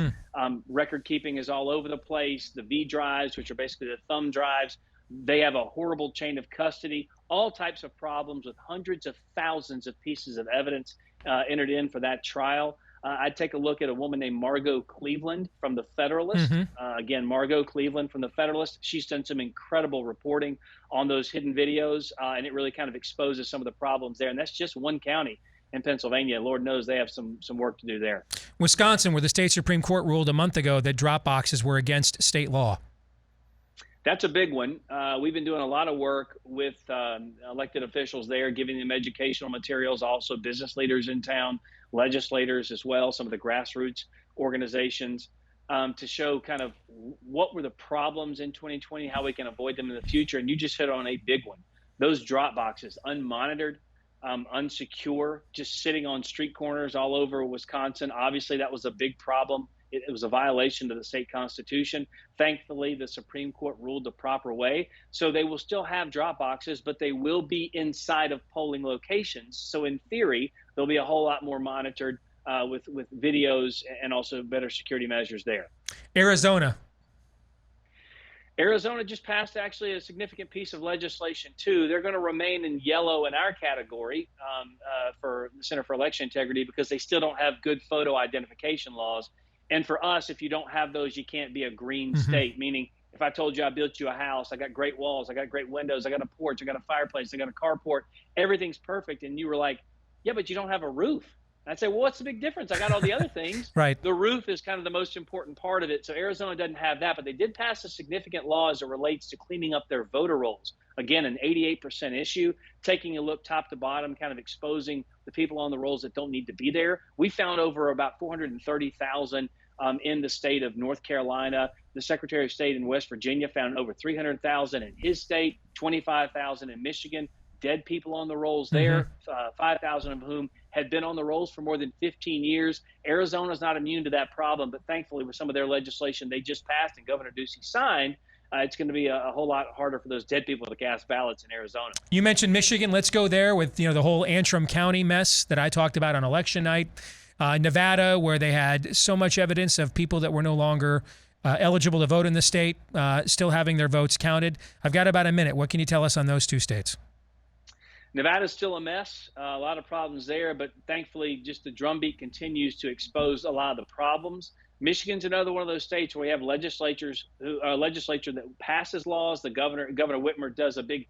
Record keeping is all over the place. The V drives, which are basically the thumb drives, they have a horrible chain of custody, all types of problems with hundreds of thousands of pieces of evidence entered in for that trial. I'd take a look at a woman named Margot Cleveland from The Federalist. Again, Margot Cleveland from The Federalist. She's done some incredible reporting on those hidden videos, and it really kind of exposes some of the problems there. And that's just one county in Pennsylvania. Lord knows they have some work to do there. Wisconsin, where the state Supreme Court ruled a month ago that drop boxes were against state law. That's a big one. We've been doing a lot of work with elected officials there, giving them educational materials, also business leaders in town, legislators as well, some of the grassroots organizations, to show kind of what were the problems in 2020, how we can avoid them in the future. And you just hit on a big one. Those drop boxes, unmonitored, unsecure, just sitting on street corners all over Wisconsin. Obviously, that was a big problem. It was a violation of the state constitution. Thankfully, the Supreme Court ruled the proper way. So they will still have drop boxes, but they will be inside of polling locations. So in theory, there'll be a whole lot more monitored with videos and also better security measures there. Arizona just passed actually a significant piece of legislation too. They're going to remain in yellow in our category for the Center for Election Integrity because they still don't have good photo identification laws. And for us, if you don't have those, you can't be a green state, meaning if I told you I built you a house, I got great walls, I got great windows, I got a porch, I got a fireplace, I got a carport, everything's perfect. And you were like, yeah, but you don't have a roof. And I'd say, well, what's the big difference? I got all the other things. Right. The roof is kind of the most important part of it. So Arizona doesn't have that, but they did pass a significant law as it relates to cleaning up their voter rolls. Again, an 88% issue, taking a look top to bottom, kind of exposing the people on the rolls that don't need to be there. We found over about 430,000 in the state of North Carolina. The Secretary of State in West Virginia found over 300,000 in his state, 25,000 in Michigan. Dead people on the rolls there, 5,000 of whom had been on the rolls for more than 15 years. Arizona's not immune to that problem, but thankfully with some of their legislation they just passed and Governor Ducey signed, it's going to be a whole lot harder for those dead people to cast ballots in Arizona. You mentioned Michigan. Let's go there with the whole Antrim County mess that I talked about on election night. Nevada, where they had so much evidence of people that were no longer eligible to vote in the state, still having their votes counted. I've got about a minute. What can you tell us on those two states? Nevada's still a mess, a lot of problems there, but thankfully just the drumbeat continues to expose a lot of the problems. Michigan's another one of those states where we have legislature that passes laws. The Governor Whitmer does a big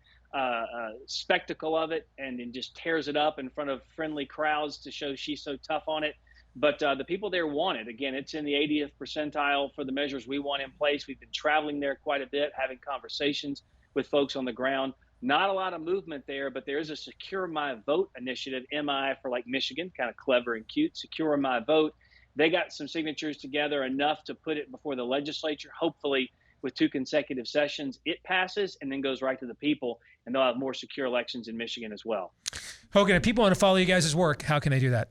spectacle of it and then just tears it up in front of friendly crowds to show she's so tough on it. But the people there want it. Again, it's in the 80th percentile for the measures we want in place. We've been traveling there quite a bit, having conversations with folks on the ground. Not a lot of movement there, but there is a Secure My Vote initiative, MI for like Michigan, kind of clever and cute, Secure My Vote. They got some signatures together enough to put it before the legislature. Hopefully, with 2 consecutive sessions, it passes and then goes right to the people, and they'll have more secure elections in Michigan as well. Hogan, if people want to follow you guys' work, how can they do that?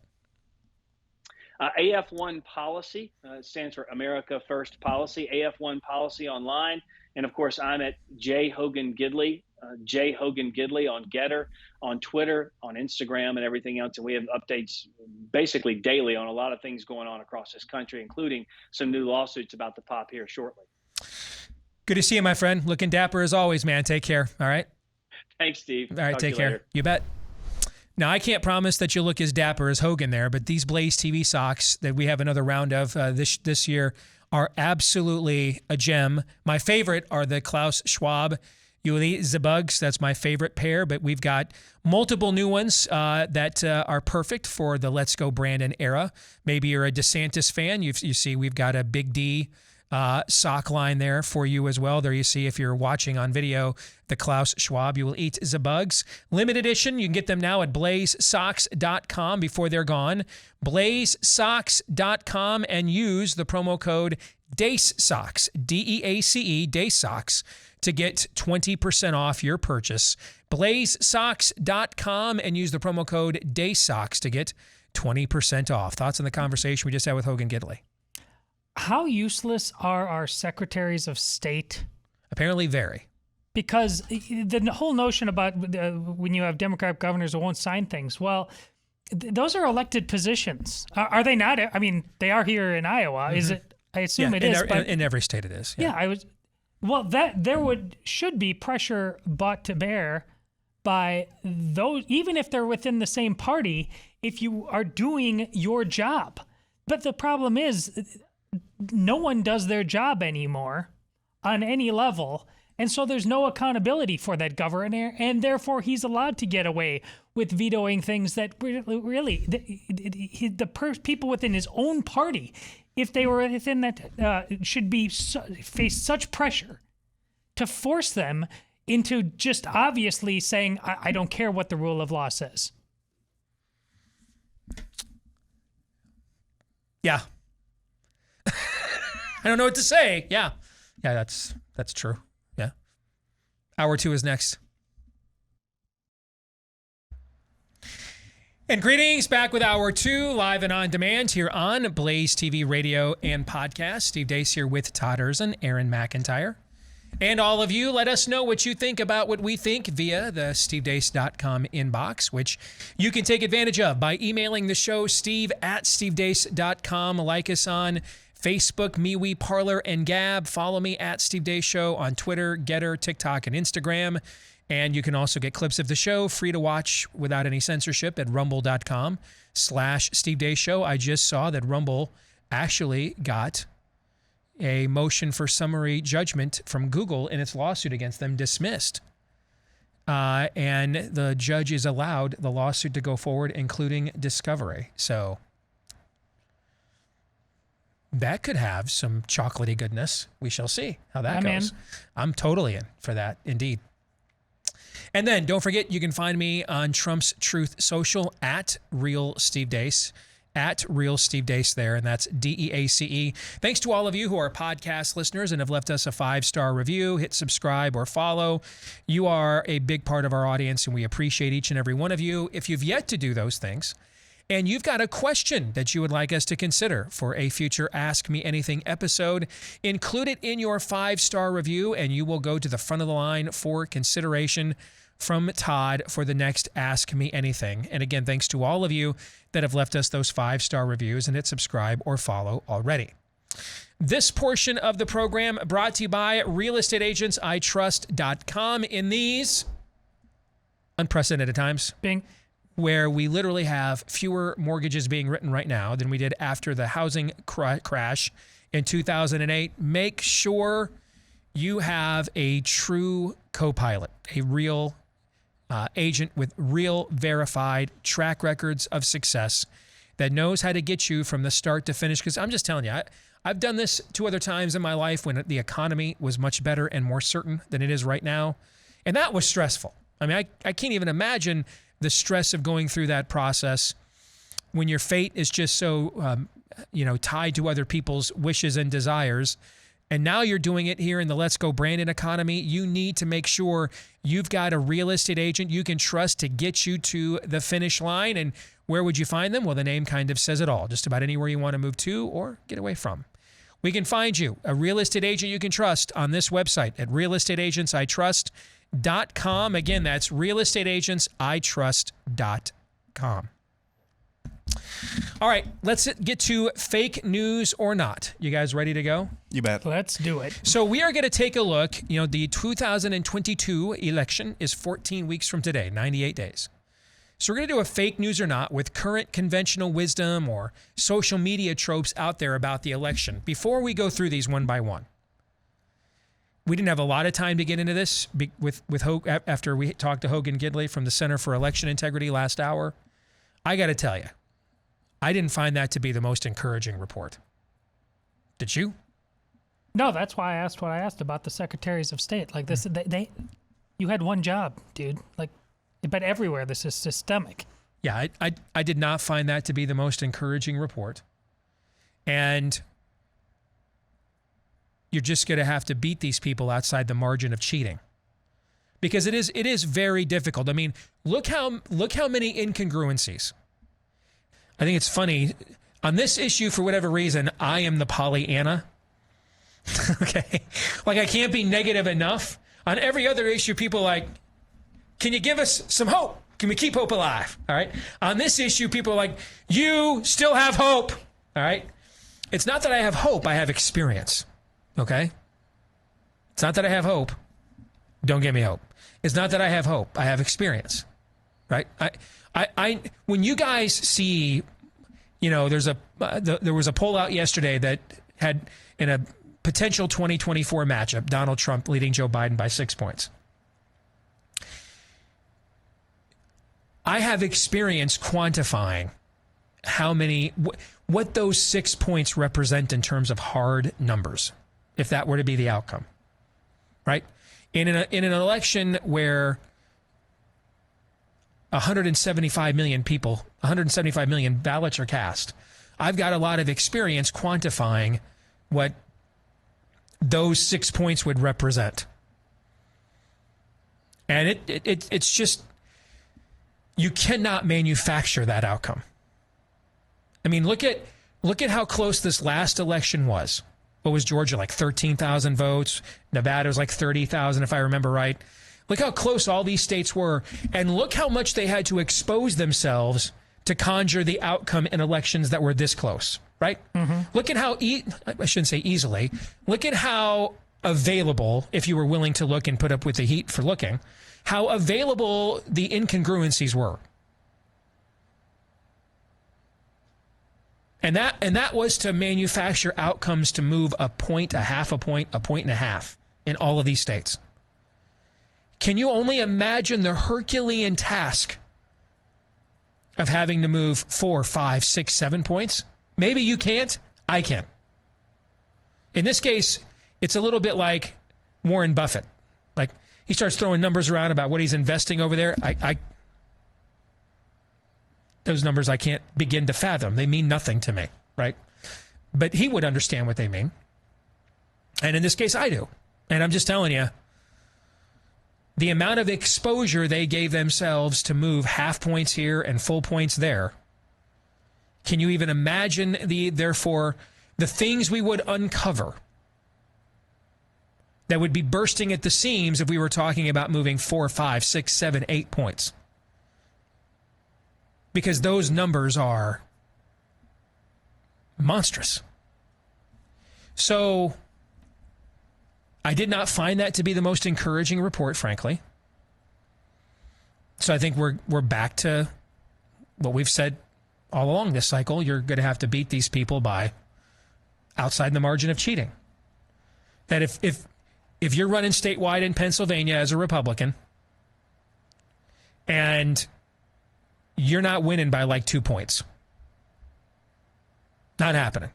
AF1 Policy stands for America First Policy, AF1 Policy online. And of course, I'm at J. Hogan Gidley, J. Hogan Gidley on Getter, on Twitter, on Instagram, and everything else. And we have updates basically daily on a lot of things going on across this country, including some new lawsuits about to pop here shortly. Good to see you, my friend. Looking dapper as always, man. Take care. All right. Thanks, Steve. All right. Talk Take to you care. later. You bet. Now, I can't promise that you'll look as dapper as Hogan there, but these Blaze TV socks that we have another round of this year are absolutely a gem. My favorite are the Klaus Schwab Wnba. That's my favorite pair, but we've got multiple new ones that are perfect for the Let's Go Brandon era. Maybe you're a DeSantis fan. You see we've got a Big D sock line there for you as well. There you see, if you're watching on video, the Klaus Schwab You Will Eat the Bugs. Limited edition. You can get them now at blazesocks.com before they're gone. blazesocks.com and use the promo code DACE-SOCKS, D-E-A-C-E, DACE-SOCKS, to get 20% off your purchase. blazesocks.com and use the promo code DACE-SOCKS to get 20% off. Thoughts on the conversation we just had with Hogan Gidley? How useless are our secretaries of state? Apparently very. Because the whole notion about when you have Democratic governors who won't sign things, well, those are elected positions. Are they not? I mean, they are here in Iowa. Mm-hmm. Is it? I assume it is. But in every state it is. Yeah, Well, should be pressure brought to bear by those, even if they're within the same party, if you are doing your job. But the problem is, no one does their job anymore on any level. And so there's no accountability for that governor, and therefore he's allowed to get away with vetoing things that really the people within his own party, if they were within that, should be face such pressure to force them into just obviously saying, I don't care what the rule of law says. Yeah. I don't know what to say. Yeah, that's true. Yeah. Hour 2 is next. And greetings, back with Hour 2, live and on demand here on Blaze TV radio and podcast. Steve Deace here with Todd and Aaron McIntyre. And all of you, let us know what you think about what we think via the stevedeace.com inbox, which you can take advantage of by emailing the show, steve@stevedeace.com. Like us on Facebook, MeWe, Parler, and Gab. Follow me at Steve Deace Show on Twitter, Getter, TikTok, and Instagram. And you can also get clips of the show free to watch without any censorship at rumble.com/Steve Deace Show. I just saw that Rumble actually got a motion for summary judgment from Google in its lawsuit against them dismissed. And the judge is allowed the lawsuit to go forward, including discovery. So that could have some chocolatey goodness. We shall see how that goes. I'm totally in for that, indeed. And then don't forget, you can find me on Trump's Truth Social at Real Steve Deace. At Real Steve Deace there, and that's DEACE. Thanks to all of you who are podcast listeners and have left us a 5-star review. Hit subscribe or follow. You are a big part of our audience, and we appreciate each and every one of you. If you've yet to do those things, and you've got a question that you would like us to consider for a future Ask Me Anything episode, include it in your 5-star review, and you will go to the front of the line for consideration from Todd for the next Ask Me Anything. And again, thanks to all of you that have left us those 5-star reviews and hit subscribe or follow already. This portion of the program brought to you by realestateagentsitrust.com in these unprecedented times. Bing. Where we literally have fewer mortgages being written right now than we did after the housing crash in 2008. Make sure you have a true co-pilot, a real agent with real verified track records of success that knows how to get you from the start to finish. Because I'm just telling you, I've done this 2 other times in my life when the economy was much better and more certain than it is right now. And that was stressful. I mean, I can't even imagine the stress of going through that process when your fate is just so, tied to other people's wishes and desires And now you're doing it here in the Let's Go Brandon economy. You need to make sure you've got a real estate agent you can trust to get you to the finish line. And where would you find them? Well, the name kind of says it all. Just about anywhere you want to move to or get away from. We can find you a real estate agent you can trust on this website at realestateagentsitrust.com. Again, that's realestateagentsitrust.com. All right, let's get to fake news or not. You guys ready to go? You bet. Let's do it. So we are going to take a look. You know, the 2022 election is 14 weeks from today, 98 days. So we're going to do a fake news or not with current conventional wisdom or social media tropes out there about the election. Before we go through these one by one, we didn't have a lot of time to get into this with after we talked to Hogan Gidley from the Center for Election Integrity last hour. I got to tell you, I didn't find that to be the most encouraging report. Did you? No, that's why I asked what I asked about the secretaries of state. Like this, you had one job, dude. Like, but everywhere this is systemic. Yeah, I did not find that to be the most encouraging report. And you're just going to have to beat these people outside the margin of cheating. Because it is very difficult. I mean, look how many incongruencies. I think it's funny. On this issue, for whatever reason, I am the Pollyanna. Okay? Like, I can't be negative enough. On every other issue, people are like, can you give us some hope? Can we keep hope alive? All right? On this issue, people are like, you still have hope. All right? It's not that I have hope. I have experience. Okay? It's not that I have hope. Don't give me hope. It's not that I have hope. I have experience. Right? I when you guys see, you know, there was a poll out yesterday that had in a potential 2024 matchup, Donald Trump leading Joe Biden by 6 points. I have experience quantifying how many, what those 6 points represent in terms of hard numbers, if that were to be the outcome, right? In an election where 175 million people, 175 million ballots are cast, I've got a lot of experience quantifying what those 6 points would represent. And it's just, you cannot manufacture that outcome. I mean, look at how close this last election was. What was Georgia, like 13,000 votes? Nevada was like 30,000, if I remember right. Look how close all these states were, and look how much they had to expose themselves to conjure the outcome in elections that were this close, right? Mm-hmm. Look at how, I shouldn't say easily, look at how available, if you were willing to look and put up with the heat for looking, how available the incongruencies were. And that was to manufacture outcomes to move a point, a half a point, a point and a half in all of these states. Can you only imagine the Herculean task of having to move 4, 5, 6, 7 points? Maybe you can't. I can. In this case, it's a little bit like Warren Buffett. Like, he starts throwing numbers around about what he's investing over there. Those numbers I can't begin to fathom. They mean nothing to me, right? But he would understand what they mean. And in this case, I do. And I'm just telling you, the amount of exposure they gave themselves to move half points here and full points there. Can you even imagine therefore the things we would uncover that would be bursting at the seams if we were talking about moving 4, 5, 6, 7, 8 points? Because those numbers are monstrous. So I did not find that to be the most encouraging report, frankly. So I think we're back to what we've said all along this cycle. You're going to have to beat these people by outside the margin of cheating. That if you're running statewide in Pennsylvania as a Republican and you're not winning by like 2 points, not happening.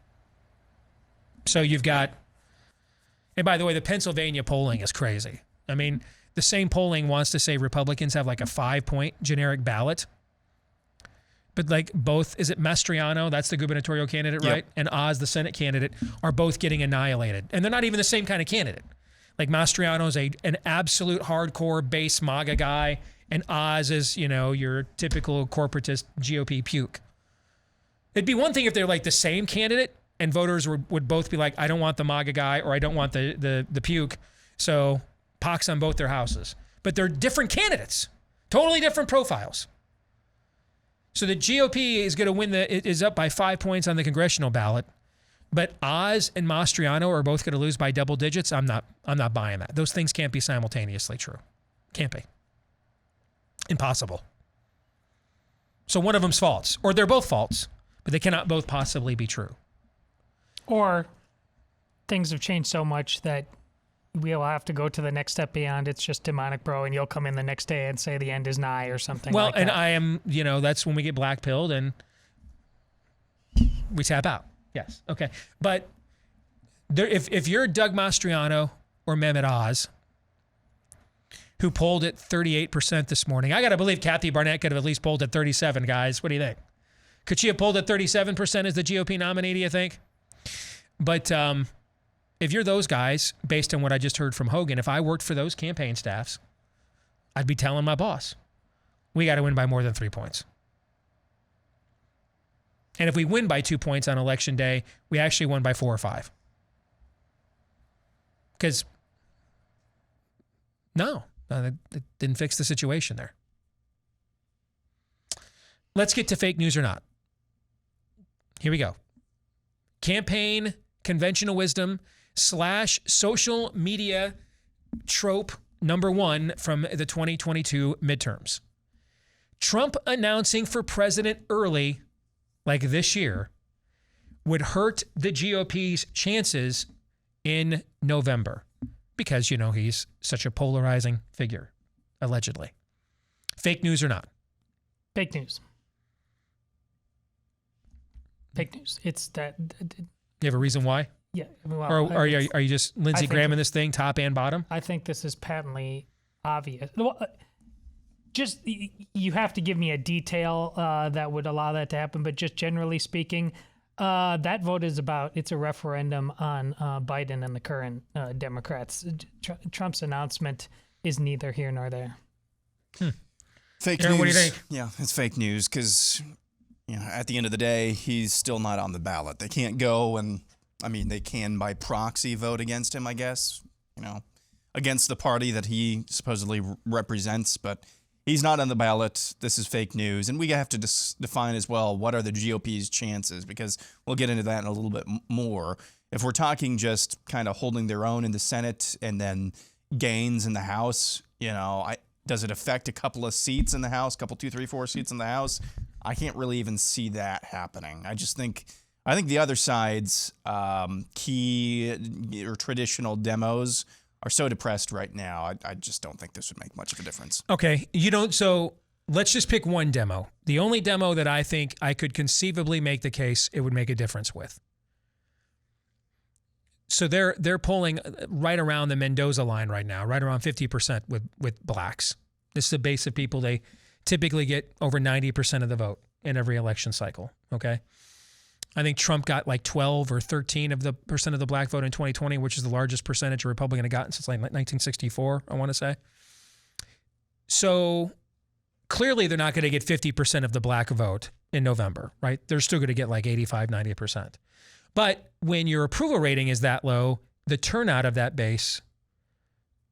So you've got, and by the way, the Pennsylvania polling is crazy. I mean, the same polling wants to say Republicans have like a 5-point generic ballot. But like both, is it Mastriano, that's the gubernatorial candidate, right? And Oz, the Senate candidate, are both getting annihilated. And they're not even the same kind of candidate. Like Mastriano is an absolute hardcore base MAGA guy, and Oz is, your typical corporatist GOP puke. It'd be one thing if they're like the same candidate and voters would both be like, I don't want the MAGA guy or I don't want the puke. So pox on both their houses. But they're different candidates, totally different profiles. So the GOP is going to win is up by 5 points on the congressional ballot, but Oz and Mastriano are both going to lose by double digits. I'm not buying that. Those things can't be simultaneously true. Can't be. Impossible. So one of them's false, or they're both false, but they cannot both possibly be true. Or things have changed so much that we'll have to go to the next step beyond. It's just demonic, bro, and you'll come in the next day and say the end is nigh or something like that. Well, and I am, that's when we get black-pilled and we tap out. Yes. Okay. But if you're Doug Mastriano or Mehmet Oz, who polled at 38% this morning, I got to believe Kathy Barnett could have at least polled at 37, guys. What do you think? Could she have polled at 37% as the GOP nominee, do you think? But if you're those guys, based on what I just heard from Hogan, if I worked for those campaign staffs, I'd be telling my boss, we got to win by more than 3 points. And if we win by 2 points on election day, we actually won by 4 or 5. Because, no, it didn't fix the situation there. Let's get to fake news or not. Here we go. Campaign conventional wisdom / social media trope number 1 from the 2022 midterms. Trump announcing for president early, like this year, would hurt the GOP's chances in November because, he's such a polarizing figure, allegedly. Fake news or not? Fake news. Fake news. It's that. You have a reason why? Yeah. Well, or are you just Lindsey Grahamming this thing top and bottom? I think this is patently obvious. Just you have to give me a detail that would allow that to happen, but just generally speaking, that vote is it's a referendum on Biden and the current Democrats. Trump's announcement is neither here nor there. Fake Aaron, news. what do you think? Yeah, it's fake news because at the end of the day, he's still not on the ballot. They can't go and, they can by proxy vote against him, I guess, against the party that he supposedly represents, but he's not on the ballot. This is fake news. And we have to define as well, what are the GOP's chances? Because we'll get into that in a little bit more. If we're talking just kind of holding their own in the Senate and then gains in the House, does it affect a couple of seats in the House, couple, 2, 3, 4 seats in the House? I can't really even see that happening. I think the other side's key or traditional demos are so depressed right now. I just don't think this would make much of a difference. Okay. So let's just pick one demo. The only demo that I think I could conceivably make the case it would make a difference with. So they're polling right around the Mendoza line right now, right around 50% with blacks. This is the base of people. They typically get over 90% of the vote in every election cycle. Okay. I think Trump got like 12 or 13% of the black vote in 2020, which is the largest percentage a Republican had gotten since like 1964, I want to say. So clearly they're not going to get 50% of the black vote in November, right? They're still going to get like 85, 90%. But when your approval rating is that low, the turnout of that base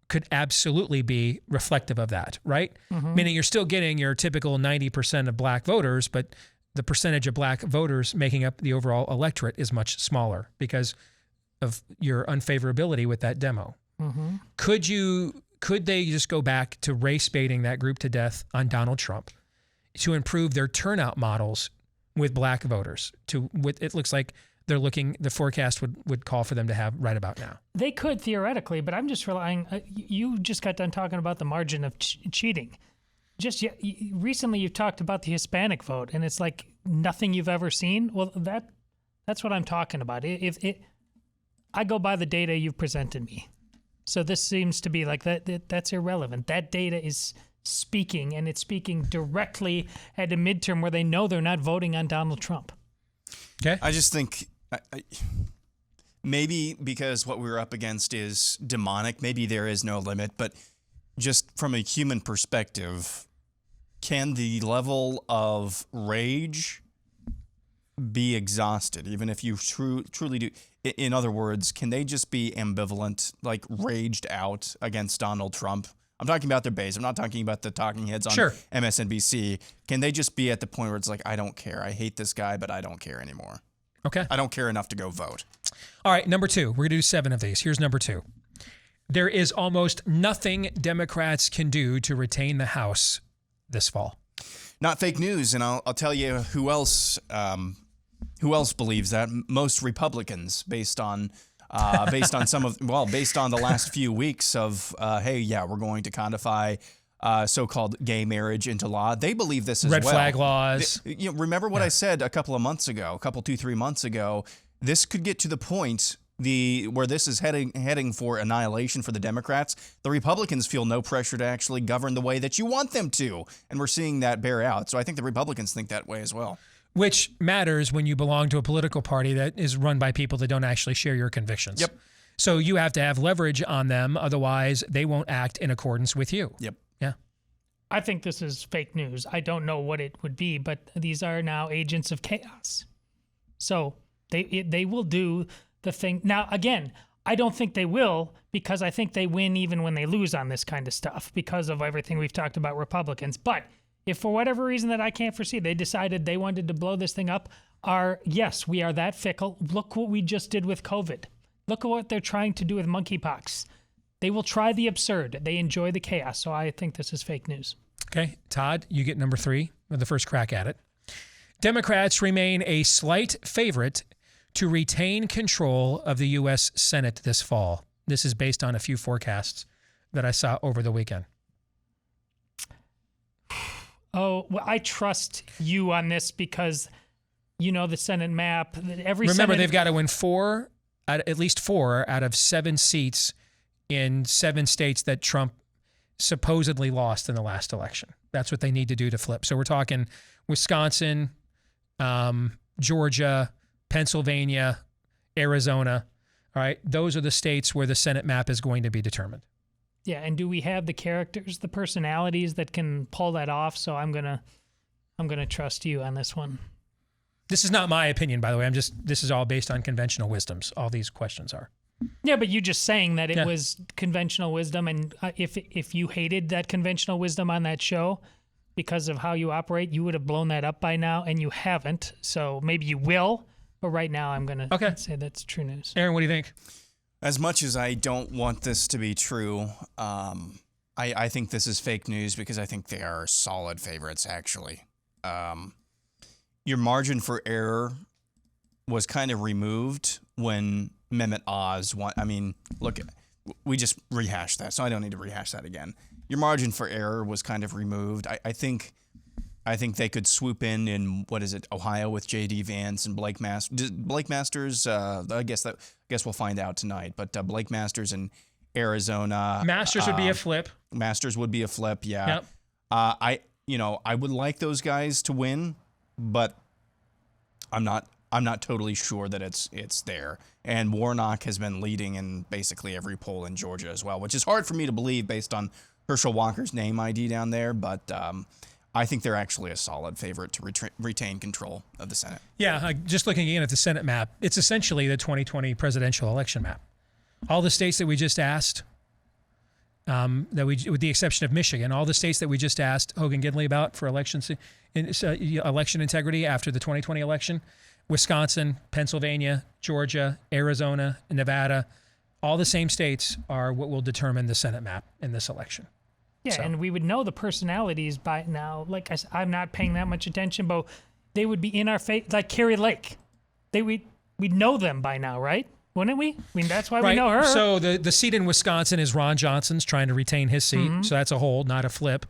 could absolutely be reflective of that, right? Mm-hmm. Meaning you're still getting your typical 90% of black voters, but the percentage of black voters making up the overall electorate is much smaller because of your unfavorability with that demo. Mm-hmm. Could they just go back to race baiting that group to death on Donald Trump to improve their turnout models with black voters? It looks like the forecast would call for them to have right about now. They could theoretically, but I'm just relying. You just got done talking about the margin of cheating. Recently you've talked about the Hispanic vote, and it's like nothing you've ever seen. Well, that's what I'm talking about. I go by the data you've presented me. So this seems to be like that's irrelevant. That data is speaking, and it's speaking directly at a midterm where they know they're not voting on Donald Trump. Okay. I just think maybe because what we're up against is demonic, maybe there is no limit, but just from a human perspective, can the level of rage be exhausted, even if you truly do? In other words, can they just be ambivalent, like raged out against Donald Trump? I'm talking about their base. I'm not talking about the talking heads on MSNBC. Can they just be at the point where it's like, I don't care. I hate this guy, but I don't care anymore. Okay. I don't care enough to go vote. All right, number 2. We're going to do 7 of these. Here's number 2. There is almost nothing Democrats can do to retain the House this fall. Not fake news, and I'll tell you who else believes that. Most Republicans, based on based on the last few weeks of hey, yeah, we're going to codify so-called gay marriage into law. They believe this as well. Red flag laws. Remember what I said a couple of months ago, 2-3 months ago. This could get to the point where this is heading for annihilation for the Democrats. The Republicans feel no pressure to actually govern the way that you want them to, and we're seeing that bear out. So I think the Republicans think that way as well. Which matters when you belong to a political party that is run by people that don't actually share your convictions. Yep. So you have to have leverage on them, otherwise they won't act in accordance with you. Yep. Yeah. I think this is fake news. I don't know what it would be, but these are now agents of chaos. So they will do the thing. Now, again, I don't think they will, because I think they win even when they lose on this kind of stuff because of everything we've talked about Republicans. But if for whatever reason that I can't foresee, they decided they wanted to blow this thing up, yes, we are that fickle. Look what we just did with COVID. Look at what they're trying to do with monkeypox. They will try the absurd. They enjoy the chaos. So I think this is fake news. Okay. Todd, you get number 3 with the first crack at it. Democrats remain a slight favorite to retain control of the U.S. Senate this fall. This is based on a few forecasts that I saw over the weekend. Oh, well, I trust you on this because you know the Senate map. Remember, they've got to win at least 4 out of 7 seats in 7 states that Trump supposedly lost in the last election. That's what they need to do to flip. So we're talking Wisconsin, Georgia, Pennsylvania, Arizona. All right, those are the states where the Senate map is going to be determined. Yeah, and do we have the characters, the personalities that can pull that off? So I'm gonna trust you on this one. This is not my opinion, by the way. This is all based on conventional wisdoms. All these questions are. Yeah, but you just saying that it was conventional wisdom, and if you hated that conventional wisdom on that show because of how you operate, you would have blown that up by now, and you haven't. So maybe you will. But right now, I'm going to say that's true news. Aaron, what do you think? As much as I don't want this to be true, I think this is fake news because I think they are solid favorites, actually. Your margin for error was kind of removed when Mehmet Oz won. I mean, look, we just rehashed that, so I don't need to rehash that again. Your margin for error was kind of removed. I think they could swoop in Ohio with J.D. Vance and Blake Masters. I guess we'll find out tonight. But Blake Masters in Arizona. Masters would be a flip. Masters would be a flip. Yeah. Yep. I would like those guys to win, but I'm not totally sure that it's there. And Warnock has been leading in basically every poll in Georgia as well, which is hard for me to believe based on Herschel Walker's name ID down there. But I think they're actually a solid favorite to retain control of the Senate. Yeah, just looking again at the Senate map, it's essentially the 2020 presidential election map. All the states that we just asked, with the exception of Michigan, all the states that we just asked Hogan Gidley about for election integrity after the 2020 election, Wisconsin, Pennsylvania, Georgia, Arizona, Nevada, all the same states are what will determine the Senate map in this election. Yeah, and we would know the personalities by now. Like I'm not paying that much attention, but they would be in our face, like Carrie Lake. We'd know them by now, right? Wouldn't we? I mean, that's why we know her. So the seat in Wisconsin is Ron Johnson's trying to retain his seat. Mm-hmm. So that's a hold, not a flip.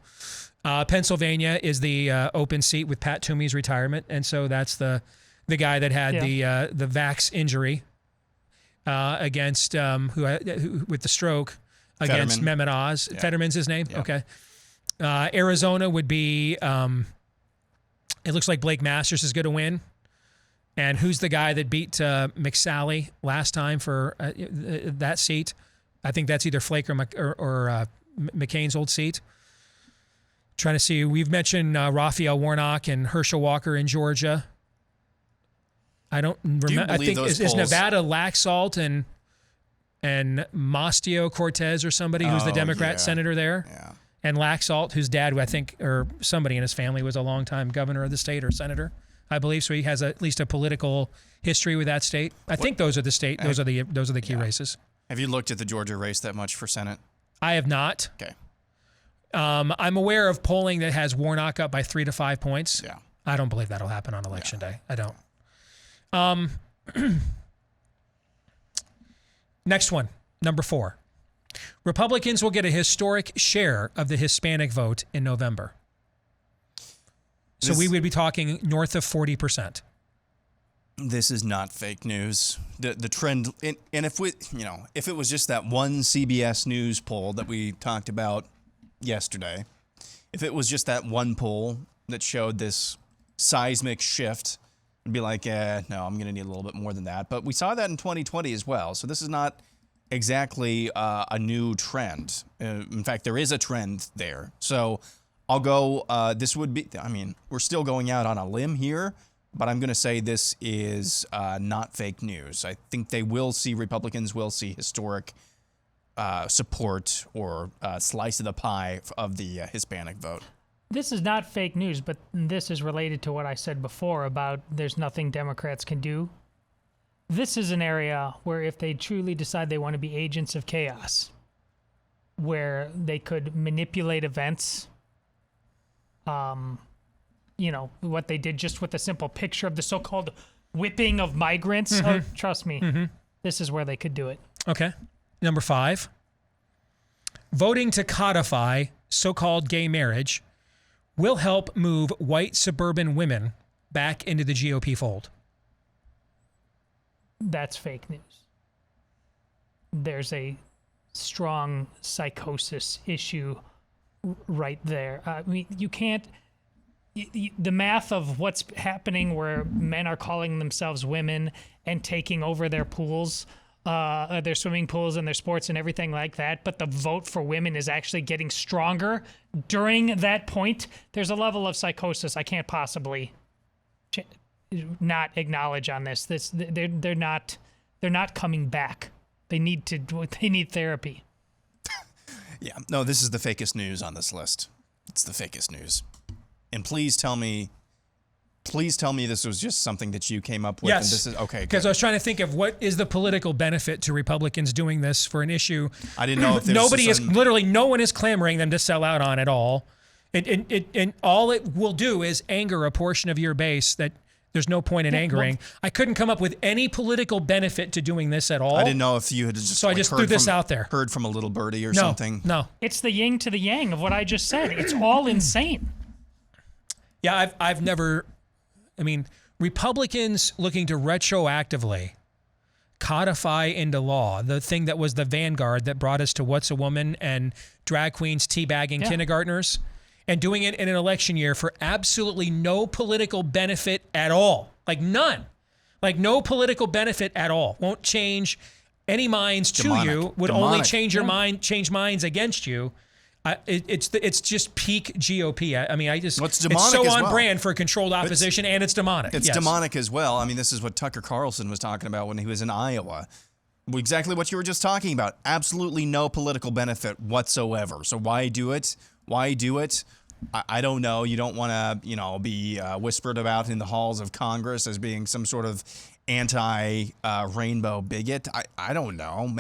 Pennsylvania is the open seat with Pat Toomey's retirement, and so that's the guy that had the vax injury against who with the stroke against Mehmet Oz. Yeah. Fetterman's his name. Yeah. Okay. Arizona would be, it looks like Blake Masters is going to win. And who's the guy that beat McSally last time for that seat? I think that's either Flake or McCain's old seat. Trying to see. We've mentioned Raphael Warnock and Herschel Walker in Georgia. I don't remember. I think is Nevada Laxalt and Mastio Cortez or somebody who's the Democrat senator there. Yeah. And Laxalt, whose dad, I think, or somebody in his family was a longtime governor of the state or senator, I believe. So he has at least a political history with that state. I think those are the state. Those are the key races. Have you looked at the Georgia race that much for Senate? I have not. Okay. I'm aware of polling that has Warnock up by 3 to 5 points. Yeah. I don't believe that'll happen on election day. I don't. Next one, number 4. Republicans will get a historic share of the Hispanic vote in November. So we would be talking north of 40%. This is not fake news. The trend, and if it was just that one CBS News poll that we talked about yesterday, if it was just that one poll that showed this seismic shift, I'd be like, no, I'm going to need a little bit more than that. But we saw that in 2020 as well. So this is not exactly a new trend. In fact, there is a trend there. So I'll go, this would be, we're still going out on a limb here, but I'm going to say this is not fake news. I think Republicans will see historic support or slice of the pie of the Hispanic vote. This is not fake news, but this is related to what I said before about there's nothing Democrats can do. This is an area where if they truly decide they want to be agents of chaos, where they could manipulate events, what they did just with a simple picture of the so-called whipping of migrants. Mm-hmm. Oh, trust me, this is where they could do it. Okay. Number 5, voting to codify so-called gay marriage will help move white suburban women back into the GOP fold. That's fake news. There's a strong psychosis issue right there. You can't... The math of what's happening where men are calling themselves women and taking over their pools, their swimming pools and their sports and everything like that, but the vote for women is actually getting stronger during that point. There's a level of psychosis I can't possibly not acknowledge on this. They're not coming back. They need therapy. Yeah, no, this is the fakest news on this list. It's the fakest news. And please tell me this was just something that you came up with. Yes. And this is okay. Because I was trying to think of what is the political benefit to Republicans doing this for an issue. I didn't know if there's no one is clamoring them to sell out on at all. And all it will do is anger a portion of your base that there's no point in angering. I couldn't come up with any political benefit to doing this at all. I didn't know if you had just so I just threw this out there. Heard from a little birdie or something. No. It's the yin to the yang of what I just said. It's all insane. Yeah, I've never... Republicans looking to retroactively codify into law the thing that was the vanguard that brought us to What's a Woman and drag queens teabagging kindergartners, and doing it in an election year for absolutely no political benefit at all. Like none. Like no political benefit at all. Won't change any minds to you. Would only change your mind, change minds against you. It's just peak GOP. What's demonic it's so as on well. brand for controlled opposition, and it's demonic. It's demonic as well. This is what Tucker Carlson was talking about when he was in Iowa. Exactly what you were just talking about. Absolutely no political benefit whatsoever. So why do it? Why do it? I don't know. You don't want to, be whispered about in the halls of Congress as being some sort of anti-rainbow bigot. I don't know.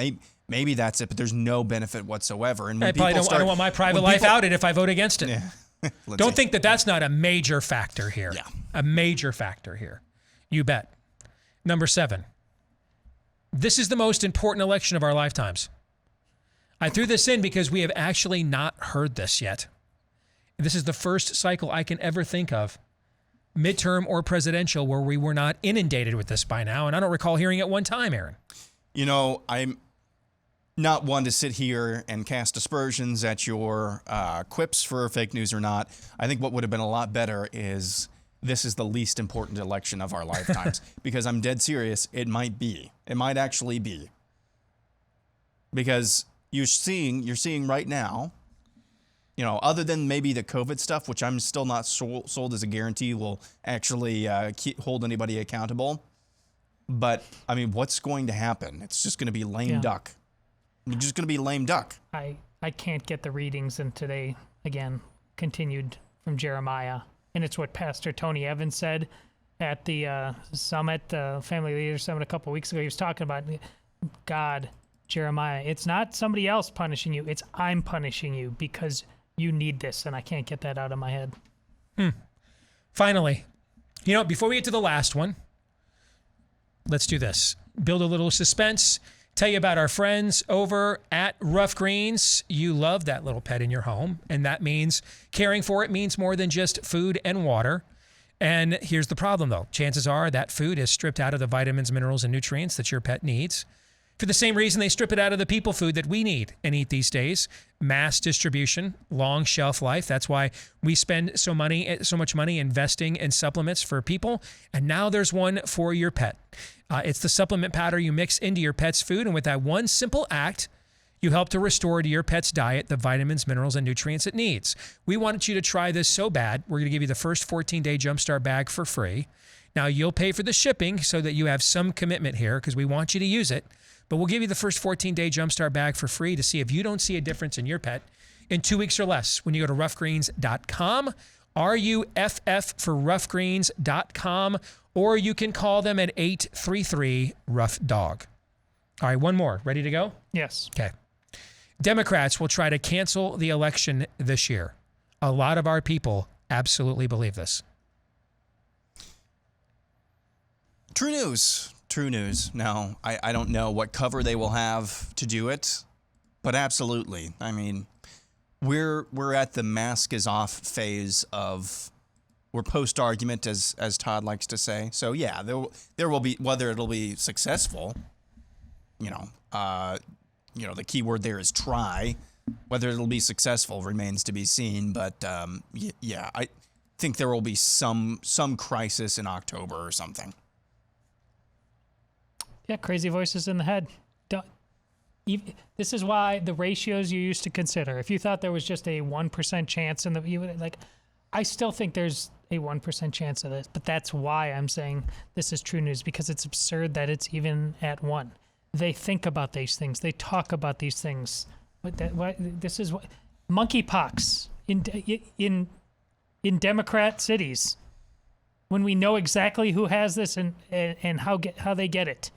Maybe that's it, but there's no benefit whatsoever. And I don't want my private life outed if I vote against it. Yeah. Don't think that that's not a major factor here. Yeah. A major factor here. You bet. Number 7. This is the most important election of our lifetimes. I threw this in because we have actually not heard this yet. This is the first cycle I can ever think of, midterm or presidential, where we were not inundated with this by now. And I don't recall hearing it one time, Aaron. not one to sit here and cast aspersions at your quips for fake news or not. I think what would have been a lot better is this is the least important election of our lifetimes. Because I'm dead serious, it might be. It might actually be. Because you're seeing right now, you know, other than maybe the COVID stuff, which I'm still not sold as a guarantee will actually hold anybody accountable. But, I mean, what's going to happen? It's just going to be lame duck. It's just going to be lame duck. I can't get the readings, and today, again, continued from Jeremiah. And it's what Pastor Tony Evans said at the summit, Family Leaders Summit a couple weeks ago. He was talking about God, Jeremiah. It's not somebody else punishing you. It's I'm punishing you because you need this, and I can't get that out of my head. Finally, you know, before we get to the last one, let's do this. Build a little suspense. Tell you about our friends over at Rough Greens. You love that little pet in your home, and that means caring for it means more than just food and water. And here's the problem, though. Chances are that food is stripped out of the vitamins, minerals, and nutrients that your pet needs. For the same reason they strip it out of the people food that we need and eat these days. Mass distribution, long shelf life. That's why we spend so much money investing in supplements for people. And now there's one for your pet. It's the supplement powder you mix into your pet's food. And with that one simple act, you help to restore to your pet's diet the vitamins, minerals, and nutrients it needs. We wanted you to try this so bad. We're going to give you the first 14-day Jumpstart bag for free. Now, you'll pay for the shipping so that you have some commitment here because we want you to use it. But we'll give you the first 14-day Jumpstart bag for free to see if you don't see a difference in your pet in 2 weeks or less when you go to roughgreens.com, RUFF for roughgreens.com, or you can call them at 833-ROUGH-DOG. All right, one more. Ready to go? Yes. Okay. Democrats will try to cancel the election this year. A lot of our people absolutely believe this. True news. True news. Now, I don't know what cover they will have to do it, but absolutely. I mean, we're at the mask is off phase of, we're post-argument, as Todd likes to say. So, yeah, there will be, whether it'll be successful, the key word there is try. Whether it'll be successful remains to be seen, but yeah, I think there will be some crisis in October or something. Yeah, crazy voices in the head. This is why the ratios you used to consider. If you thought there was just a 1% chance I still think there's a 1% chance of this, but that's why I'm saying this is true news, because it's absurd that it's even at 1. They think about these things. They talk about these things. This is what monkeypox in Democrat cities, when we know exactly who has this and how they get it.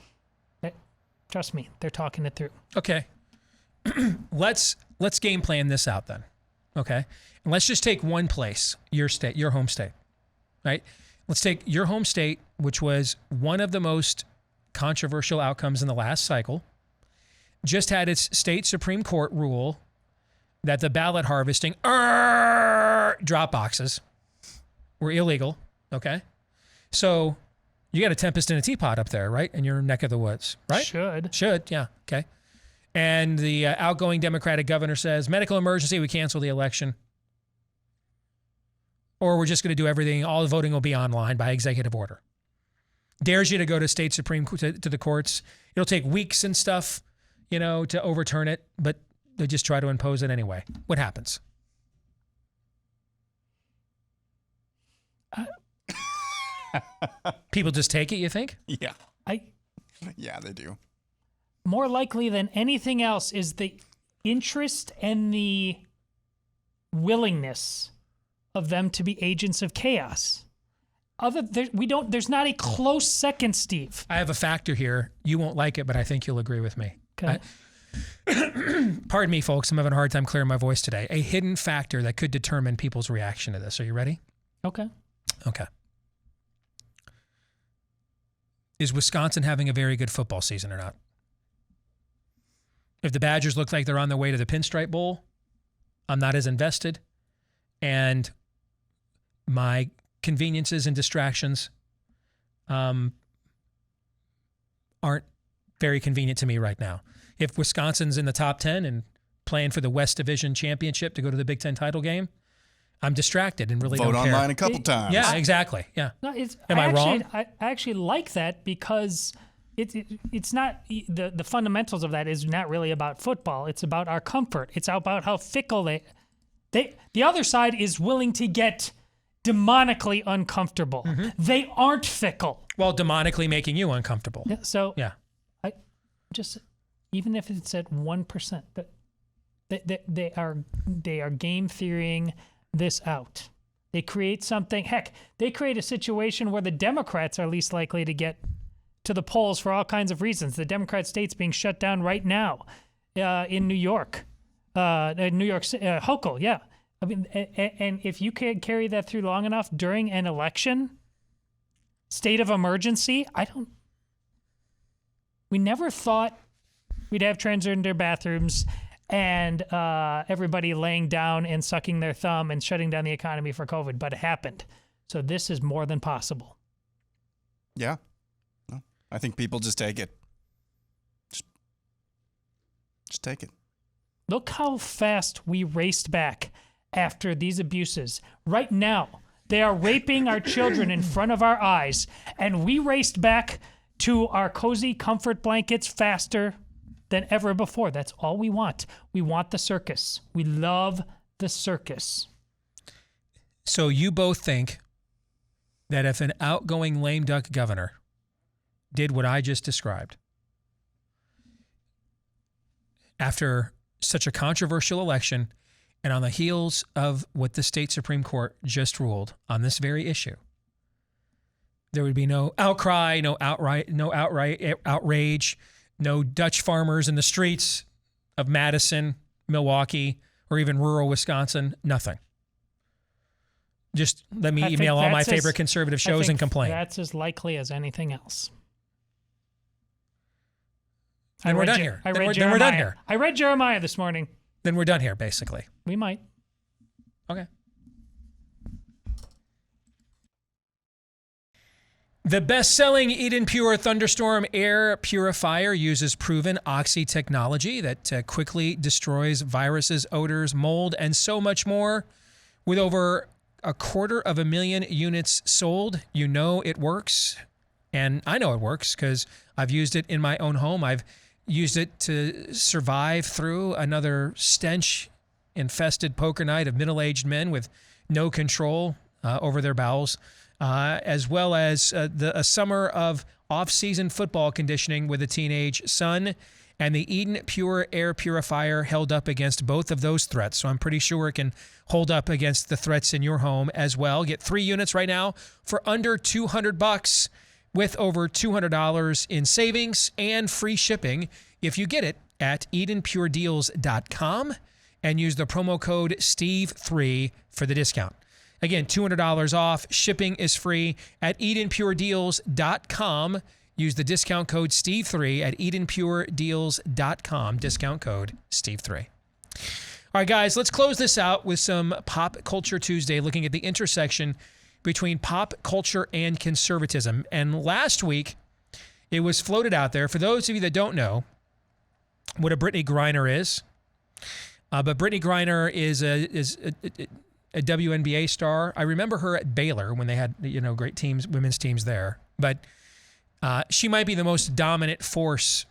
Trust me, they're talking it through. Okay. Let's game plan this out then. Okay. And let's just take one place, your state, your home state, right? Let's take your home state, which was one of the most controversial outcomes in the last cycle, just had its state Supreme Court rule that the ballot harvesting drop boxes were illegal. Okay. So you got a tempest in a teapot up there, right? In your neck of the woods, right? Should, yeah. Okay. And the outgoing Democratic governor says, medical emergency, we cancel the election. Or we're just going to do everything, all the voting will be online by executive order. Dares you to go to state Supreme to the courts. It'll take weeks and stuff, to overturn it, but they just try to impose it anyway. What happens? People just take it, you think? Yeah. Yeah, they do. More likely than anything else is the interest and the willingness of them to be agents of chaos. There's not a close second, Steve. I have a factor here. You won't like it, but I think you'll agree with me. Okay. Pardon me, folks. I'm having a hard time clearing my voice today. A hidden factor that could determine people's reaction to this. Are you ready? Okay. Okay. Is Wisconsin having a very good football season or not? If the Badgers look like they're on their way to the Pinstripe Bowl, I'm not as invested. And my conveniences and distractions aren't very convenient to me right now. if Wisconsin's in the top 10 and playing for the West Division championship to go to the Big Ten title game, I'm distracted and really Vote don't care. online a couple times. Yeah, exactly. Yeah. No, Am I wrong? I actually like that because it's not the fundamentals of that is not really about football. It's about our comfort. It's about how fickle the other side is willing to get demonically uncomfortable. Mm-hmm. They aren't fickle. Well, demonically making you uncomfortable. Yeah, so yeah, I just even if it's at 1%, they are game theorying this out. They create something. Heck, they create a situation where the Democrats are least likely to get to the polls for all kinds of reasons. The Democrat state's being shut down right now in New York, Hochul. Yeah, I mean, and if you can carry that through long enough during an election, state of emergency, we never thought we'd have transgender bathrooms and everybody laying down and sucking their thumb and shutting down the economy for COVID, but it happened. So this is more than possible. Yeah. I think people just take it. Just take it. Look how fast we raced back after these abuses. Right now, they are raping our children in front of our eyes, and we raced back to our cozy comfort blankets faster than ever before. That's all we want. We want the circus. We love the circus. So you both think that if an outgoing lame duck governor did what I just described, after such a controversial election and on the heels of what the state Supreme Court just ruled on this very issue, there would be no outcry, no outright outrage, no Dutch farmers in the streets of Madison, Milwaukee, or even rural Wisconsin, nothing. Just let me email all my favorite conservative shows and complain. That's as likely as anything else. Then we're done here. Then we're done here. I read Jeremiah this morning. Then we're done here, basically. We might. Okay. The best-selling Eden Pure Thunderstorm air purifier uses proven Oxy technology that quickly destroys viruses, odors, mold, and so much more. With over 250,000 units sold, you know it works. And I know it works because I've used it in my own home. I've used it to survive through another stench-infested poker night of middle-aged men with no control over their bowels. As well as a summer of off-season football conditioning with a teenage son. And the Eden Pure Air Purifier held up against both of those threats. So I'm pretty sure it can hold up against the threats in your home as well. Get 3 units right now for under $200 with over $200 in savings and free shipping if you get it at EdenPureDeals.com and use the promo code STEVE3 for the discount. Again, $200 off. Shipping is free at EdenPureDeals.com. Use the discount code STEVE3 at EdenPureDeals.com. Discount code STEVE3. All right, guys, let's close this out with some Pop Culture Tuesday, looking at the intersection between pop culture and conservatism. And last week, it was floated out there, for those of you that don't know what a Brittney Griner is, but Brittney Griner is a WNBA star. I remember her at Baylor when they had, great teams, women's teams there. But she might be the most dominant force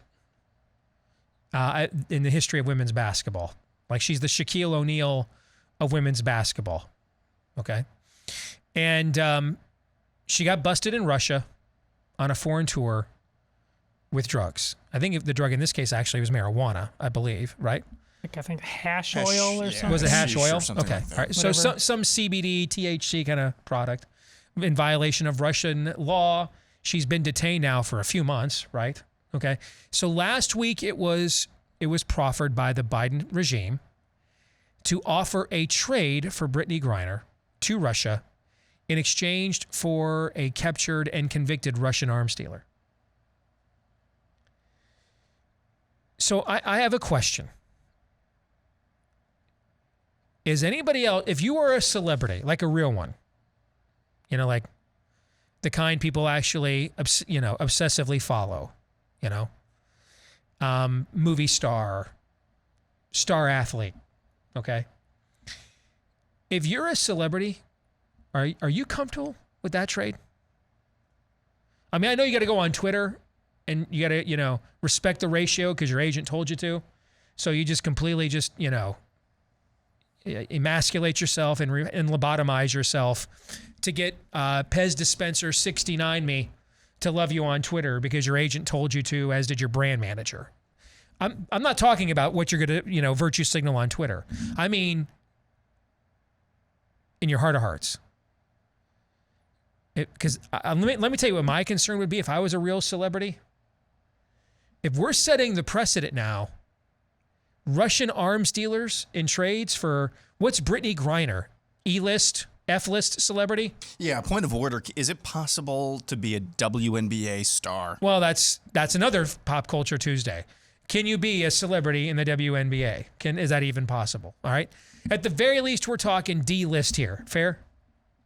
in the history of women's basketball. Like, she's the Shaquille O'Neal of women's basketball. Okay? And she got busted in Russia on a foreign tour with drugs. I think the drug in this case actually was marijuana, I believe, right? I think hash oil or something. Was it hash oil? Okay. Like all right. So some CBD, THC kind of product in violation of Russian law. She's been detained now for a few months, right? Okay. So last week it was proffered by the Biden regime to offer a trade for Brittney Griner to Russia in exchange for a captured and convicted Russian arms dealer. So I have a question. Is anybody else, if you were a celebrity, like a real one, like the kind people actually, obsessively follow, movie star, star athlete, okay? If you're a celebrity, are you comfortable with that trade? I mean, I know you got to go on Twitter and you got to, respect the ratio because your agent told you to. So you just completely emasculate yourself and lobotomize yourself to get Pez Dispenser 69 me to love you on Twitter because your agent told you to, as did your brand manager. I'm not talking about what you're going to, virtue signal on Twitter. I mean, in your heart of hearts. Because let me tell you what my concern would be if I was a real celebrity. If we're setting the precedent now, Russian arms dealers in trades for, what's Brittney Griner? E-list, F-list celebrity? Yeah, point of order. Is it possible to be a WNBA star? Well, that's another Pop Culture Tuesday. Can you be a celebrity in the WNBA? Is that even possible? All right. At the very least, we're talking D-list here. Fair?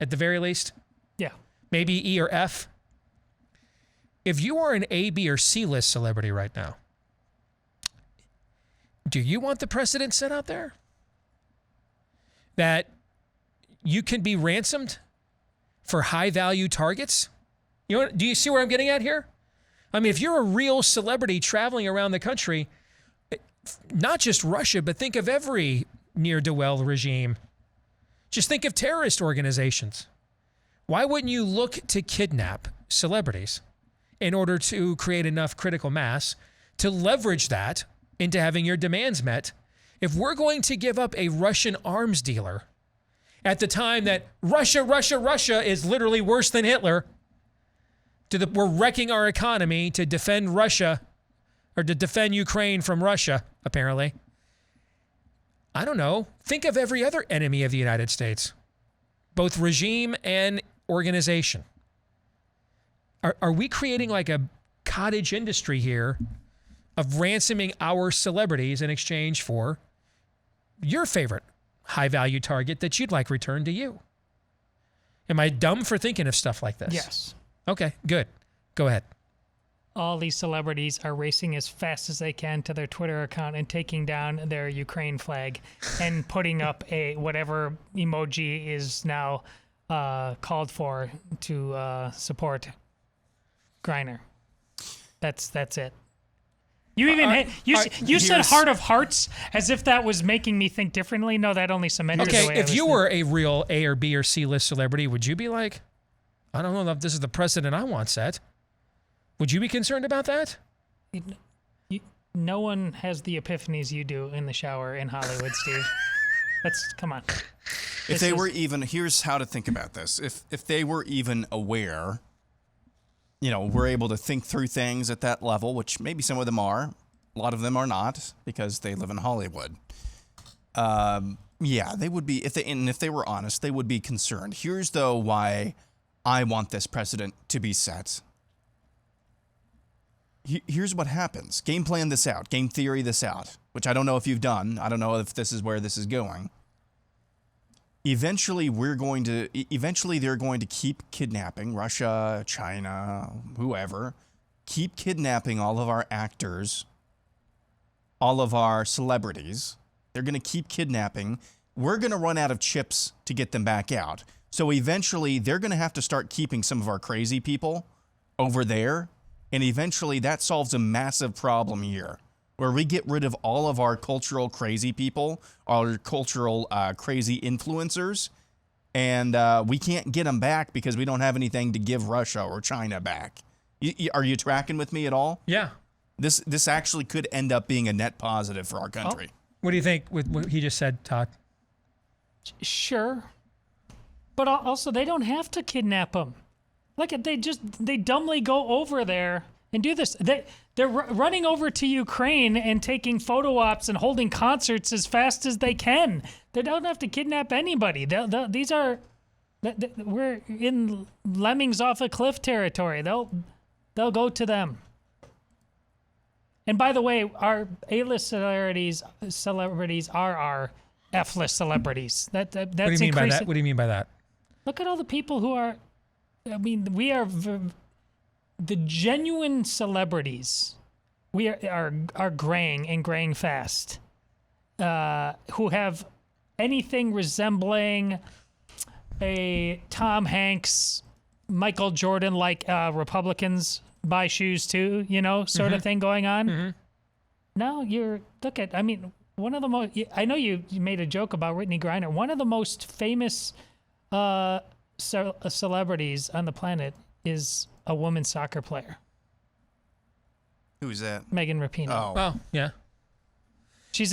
At the very least? Yeah. Maybe E or F. If you are an A, B, or C-list celebrity right now, do you want the precedent set out there? That you can be ransomed for high-value targets? Do you see where I'm getting at here? I mean, if you're a real celebrity traveling around the country, not just Russia, but think of every ne'er-do-well regime. Just think of terrorist organizations. Why wouldn't you look to kidnap celebrities in order to create enough critical mass to leverage that into having your demands met? If we're going to give up a Russian arms dealer at the time that Russia is literally worse than Hitler, we're wrecking our economy to defend Russia or to defend Ukraine from Russia, apparently. I don't know. Think of every other enemy of the United States, both regime and organization. Are we creating like a cottage industry here of ransoming our celebrities in exchange for your favorite high-value target that you'd like returned to you? Am I dumb for thinking of stuff like this? Yes. Okay, good. Go ahead. All these celebrities are racing as fast as they can to their Twitter account and taking down their Ukraine flag and putting up a whatever emoji is now called for to support Griner. That's it. You even you said heart of hearts as if that was making me think differently. No, that only cemented the way I was if you thinking. were a real A or B or C list celebrity, would you be like, I don't know if this is the precedent I want set? Would you be concerned about that? No one has the epiphanies you do in the shower in Hollywood, Steve. Come on. If they were even, here's how to think about this. If they were even aware, we're able to think through things at that level, which maybe some of them are. A lot of them are not because they live in Hollywood. Yeah, they would be, if they were honest, they would be concerned. Here's, though, why I want this precedent to be set. Here's what happens. Game plan this out. Game theory this out, which I don't know if you've done. I don't know if this is where this is going. Eventually, they're going to keep kidnapping Russia, China, whoever. Keep kidnapping all of our actors, all of our celebrities. They're going to keep kidnapping. We're going to run out of chips to get them back out. So eventually, they're going to have to start keeping some of our crazy people over there. And eventually, that solves a massive problem here, where we get rid of all of our cultural crazy people, our cultural crazy influencers, and we can't get them back because we don't have anything to give Russia or China back. Are you tracking with me at all? Yeah. This actually could end up being a net positive for our country. What do you think with what he just said, Todd? Sure. But also, they don't have to kidnap them. Look, they dumbly go over there and do this. They're running over to Ukraine and taking photo ops and holding concerts as fast as they can. They don't have to kidnap anybody. We're in lemmings off a cliff territory. They'll go to them. And by the way, our A-list celebrities are our F-list celebrities. That's what do you mean by that? What do you mean by that? Look at all the people who are. I mean, we are the genuine celebrities we are graying and graying fast, who have anything resembling a Tom Hanks, Michael Jordan-like Republicans buy shoes too, sort of thing going on. Mm-hmm. Now I mean, one of the most, I know you made a joke about Brittney Griner. One of the most famous celebrities on the planet is a women's soccer player. Who's that? Megan Rapinoe. Oh, yeah. She's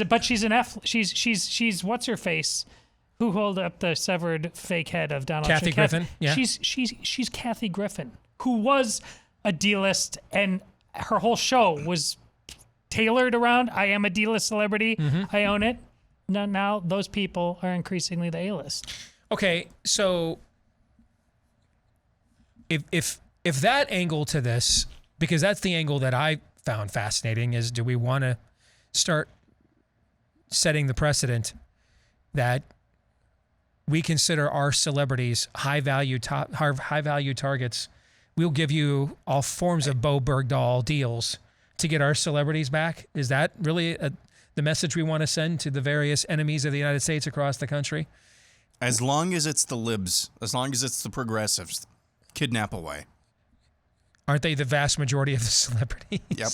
what's her face, who held up the severed fake head of Donald Kathy Trump. Griffin. Yeah. She's Kathy Griffin, who was a D-list, and her whole show was tailored around I am a D-list celebrity. Mm-hmm. I own it. Now those people are increasingly the A-list. Okay, so if that angle to this, because that's the angle that I found fascinating, is do we want to start setting the precedent that we consider our celebrities high value targets? We'll give you all forms of Bo Bergdahl deals to get our celebrities back. Is that really the message we want to send to the various enemies of the United States across the country? As long as it's the libs, as long as it's the progressives, kidnap away. Aren't they the vast majority of the celebrities? Yep.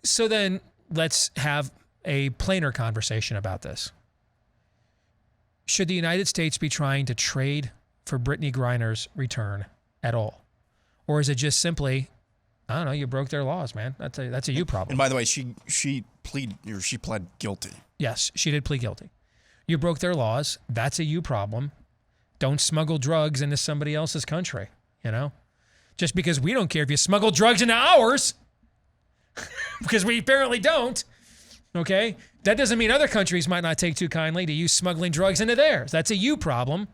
So then let's have a plainer conversation about this. Should the United States be trying to trade for Brittney Griner's return at all? Or is it just simply, I don't know, you broke their laws, man. That's a you problem. And by the way, she pled guilty. Yes, she did plead guilty. You broke their laws. That's a you problem. Don't smuggle drugs into somebody else's country, Just because we don't care if you smuggle drugs into ours, because we apparently don't, okay? That doesn't mean other countries might not take too kindly to you smuggling drugs into theirs. That's a you problem.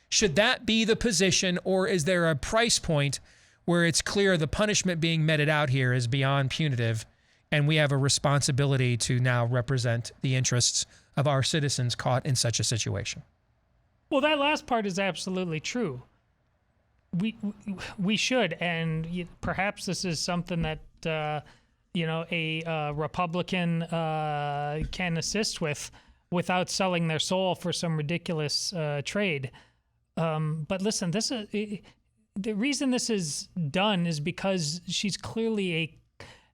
Should that be the position, or is there a price point where it's clear the punishment being meted out here is beyond punitive, and we have a responsibility to now represent the interests of our citizens caught in such a situation? Well, that last part is absolutely true. We should, and perhaps this is something that a Republican can assist with without selling their soul for some ridiculous trade. But listen, the reason this is done is because she's clearly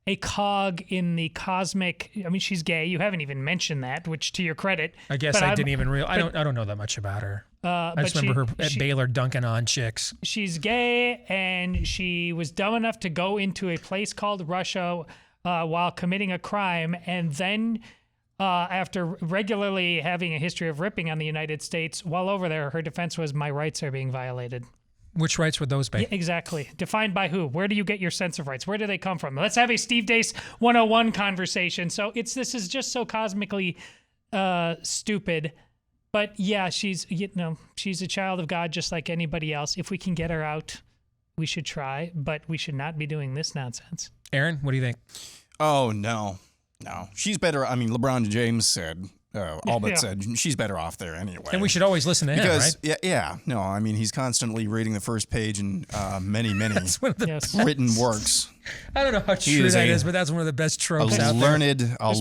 a cog in the cosmic. I mean, she's gay. You haven't even mentioned that, which to your credit. I guess I didn't even realize. I don't know that much about her. I just remember her at Baylor dunking on chicks. She's gay, and she was dumb enough to go into a place called Russia while committing a crime, and then after regularly having a history of ripping on the United States, while over there, her defense was, my rights are being violated. Which rights would those be? Yeah, exactly. Defined by who? Where do you get your sense of rights? Where do they come from? Let's have a Steve Deace 101 conversation. So this is just so cosmically stupid. But yeah, she's a child of God just like anybody else. If we can get her out, we should try, but we should not be doing this nonsense. Aaron, what do you think? Oh, no. She's better. I mean, LeBron James said, said she's better off there anyway. And we should always listen to him, right? Yeah. No, I mean, he's constantly reading the first page in many written works. I don't know how true that is, but that's one of the best tropes out there. A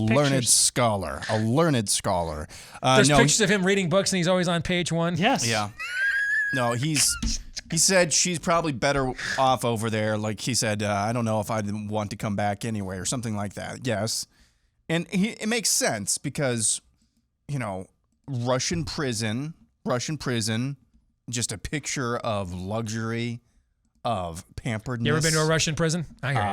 learned scholar. There's pictures of him reading books, and he's always on page 1. Yes. Yeah. No, he said she's probably better off over there. Like he said, I don't know if I'd want to come back anyway or something like that. Yes. And it makes sense because, Russian prison, just a picture of luxury, of pamperedness. You ever been to a Russian prison? I hear you.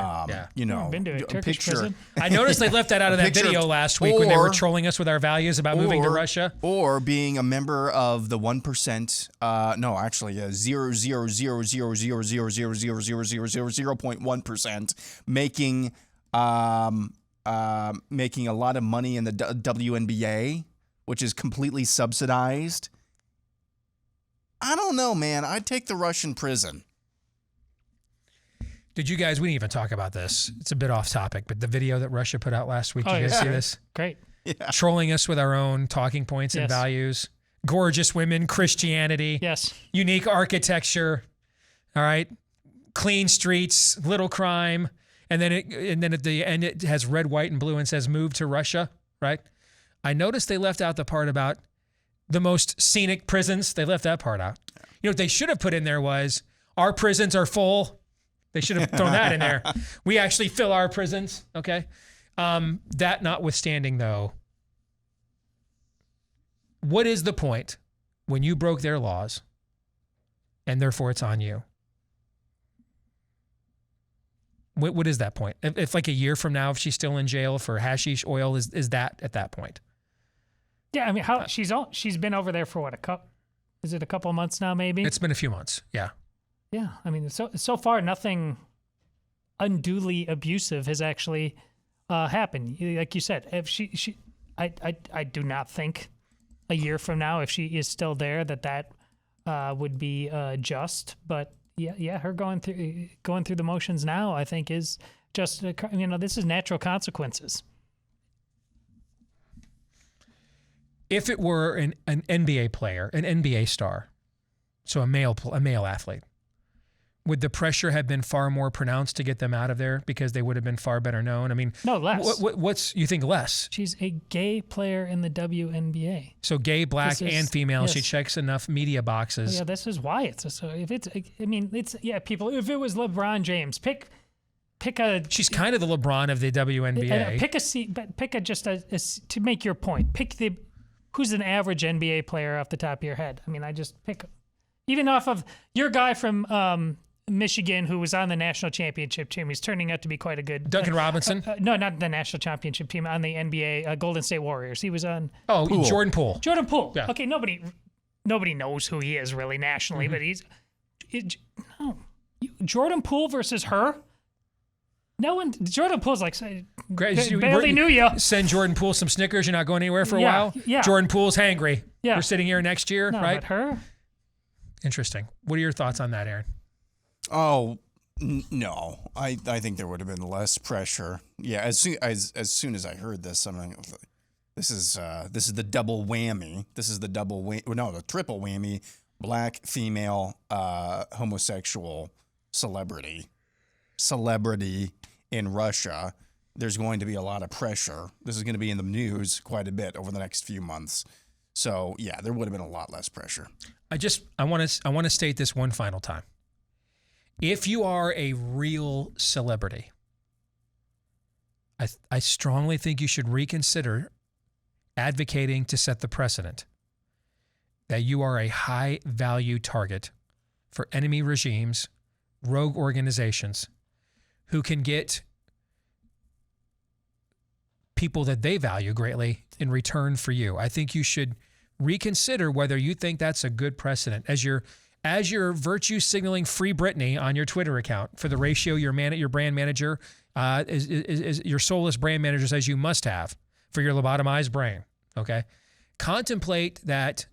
Yeah. Been to a Turkish prison? I noticed they left that out of that video last week when they were trolling us with our values about moving to Russia. Or being a member of the 1%, no, actually, 0.1%, making a lot of money in the Wnba, which is completely subsidized. I don't know, man. I'd take the Russian prison. Did you guys, we didn't even talk about this. It's a bit off topic, but the video that Russia put out last week, did you guys see this? Great. Yeah. Trolling us with our own talking points and values. Gorgeous women, Christianity. Yes. Unique architecture. All right. Clean streets, little crime. And then at the end it has red, white, and blue and says "Move to Russia." Right? I noticed they left out the part about the most scenic prisons. They left that part out. You know what they should have put in there was our prisons are full. They should have thrown that in there. We actually fill our prisons. Okay. That notwithstanding, though, what is the point when you broke their laws and therefore it's on you? What is that point? If like a year from now, if she's still in jail for hashish oil, is that at that point? Yeah, I mean, she's been over there for what, is it a couple of months now, maybe? It's been a few months, yeah. Yeah, I mean, so far nothing unduly abusive has actually happened. Like you said, if I do not think a year from now, if she is still there, that would be just. But yeah, her going through the motions now, I think, is just this is natural consequences. If it were an NBA player, an NBA star, so a male athlete, would the pressure have been far more pronounced to get them out of there because they would have been far better known? I mean, no, less. What's you think less? She's a gay player in the WNBA. So gay, black, and female. Yes. She checks enough media boxes. Yeah, this is why it's so. If it's, I mean, it's people. If it was LeBron James, pick a. She's kind of the LeBron of the WNBA. Pick a to make your point. Pick who's an average NBA player off the top of your head. I mean, I just pick even off of your guy from Michigan who was on the national championship team. He's turning out to be quite a good... Duncan Robinson? No, not the national championship team, on the NBA Golden State Warriors. He was on... Oh, Poole. Jordan Poole. Jordan Poole. Yeah. Okay, nobody knows who he is really nationally, but Jordan Poole versus her? No one... Jordan Poole's like... barely knew you. Send Jordan Poole some Snickers. You're not going anywhere for a while? Yeah. Jordan Poole's hangry. Yeah. We're sitting here next year, no, right? But her? Interesting. What are your thoughts on that, Aaron? Oh, no. I think there would have been less pressure. Yeah, as soon as I heard this, I'm like, this is the double whammy. This is the the triple whammy. Black, female, homosexual celebrity in Russia. There's going to be a lot of pressure. This is going to be in the news quite a bit over the next few months. So yeah, there would have been a lot less pressure. I want to state this one final time. If you are a real celebrity, I strongly think you should reconsider advocating to set the precedent that you are a high value target for enemy regimes, rogue organizations who can get people that they value greatly in return for you. I think you should reconsider whether you think that's a good precedent as you're virtue signaling Free Brittney on your Twitter account for the ratio your brand manager is your soulless brand manager says you must have for your lobotomized brain. Okay, contemplate that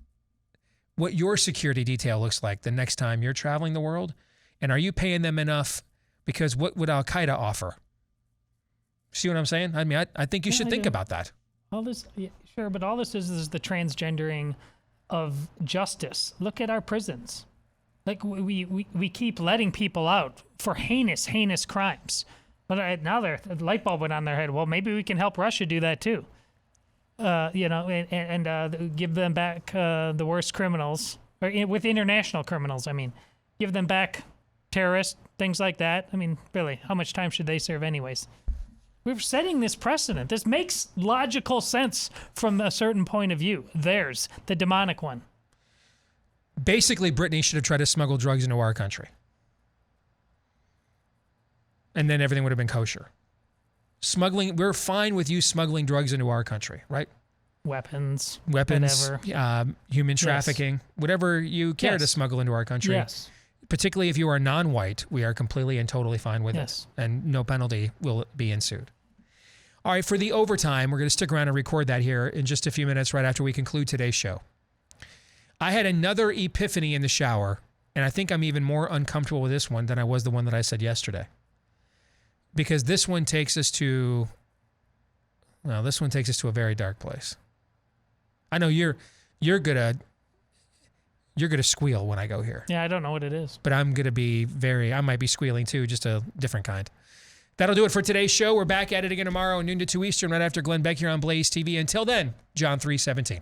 what your security detail looks like the next time you're traveling the world, and are you paying them enough? Because what would Al Qaeda offer? See what I'm saying? I mean, I think you should think about that. All this, yeah, sure, but all this is the transgendering of justice. Look at our prisons. Like we keep letting people out for heinous crimes, but now the light bulb went on their head. Well, maybe we can help Russia do that too. And give them back the worst criminals, or with international criminals. I mean, give them back terrorists, things like that. I mean, really, how much time should they serve anyways? We're setting this precedent. This makes logical sense from a certain point of view. Theirs, the demonic one. Basically, Brittney should have tried to smuggle drugs into our country. And then everything would have been kosher. Smuggling, we're fine with you smuggling drugs into our country, right? Weapons, whatever. Human trafficking, whatever you care to smuggle into our country. Yes. Particularly if you are non-white, we are completely and totally fine with it. And no penalty will be ensued. All right, for the overtime, we're going to stick around and record that here in just a few minutes right after we conclude today's show. I had another epiphany in the shower, and I think I'm even more uncomfortable with this one than I was the one that I said yesterday. Because this one takes us to a very dark place. I know you're gonna squeal when I go here. Yeah, I don't know what it is. But I'm gonna be I might be squealing too, just a different kind. That'll do it for today's show. We're back at it again tomorrow, noon to 2 Eastern, right after Glenn Beck here on Blaze TV. Until then, John 3:17.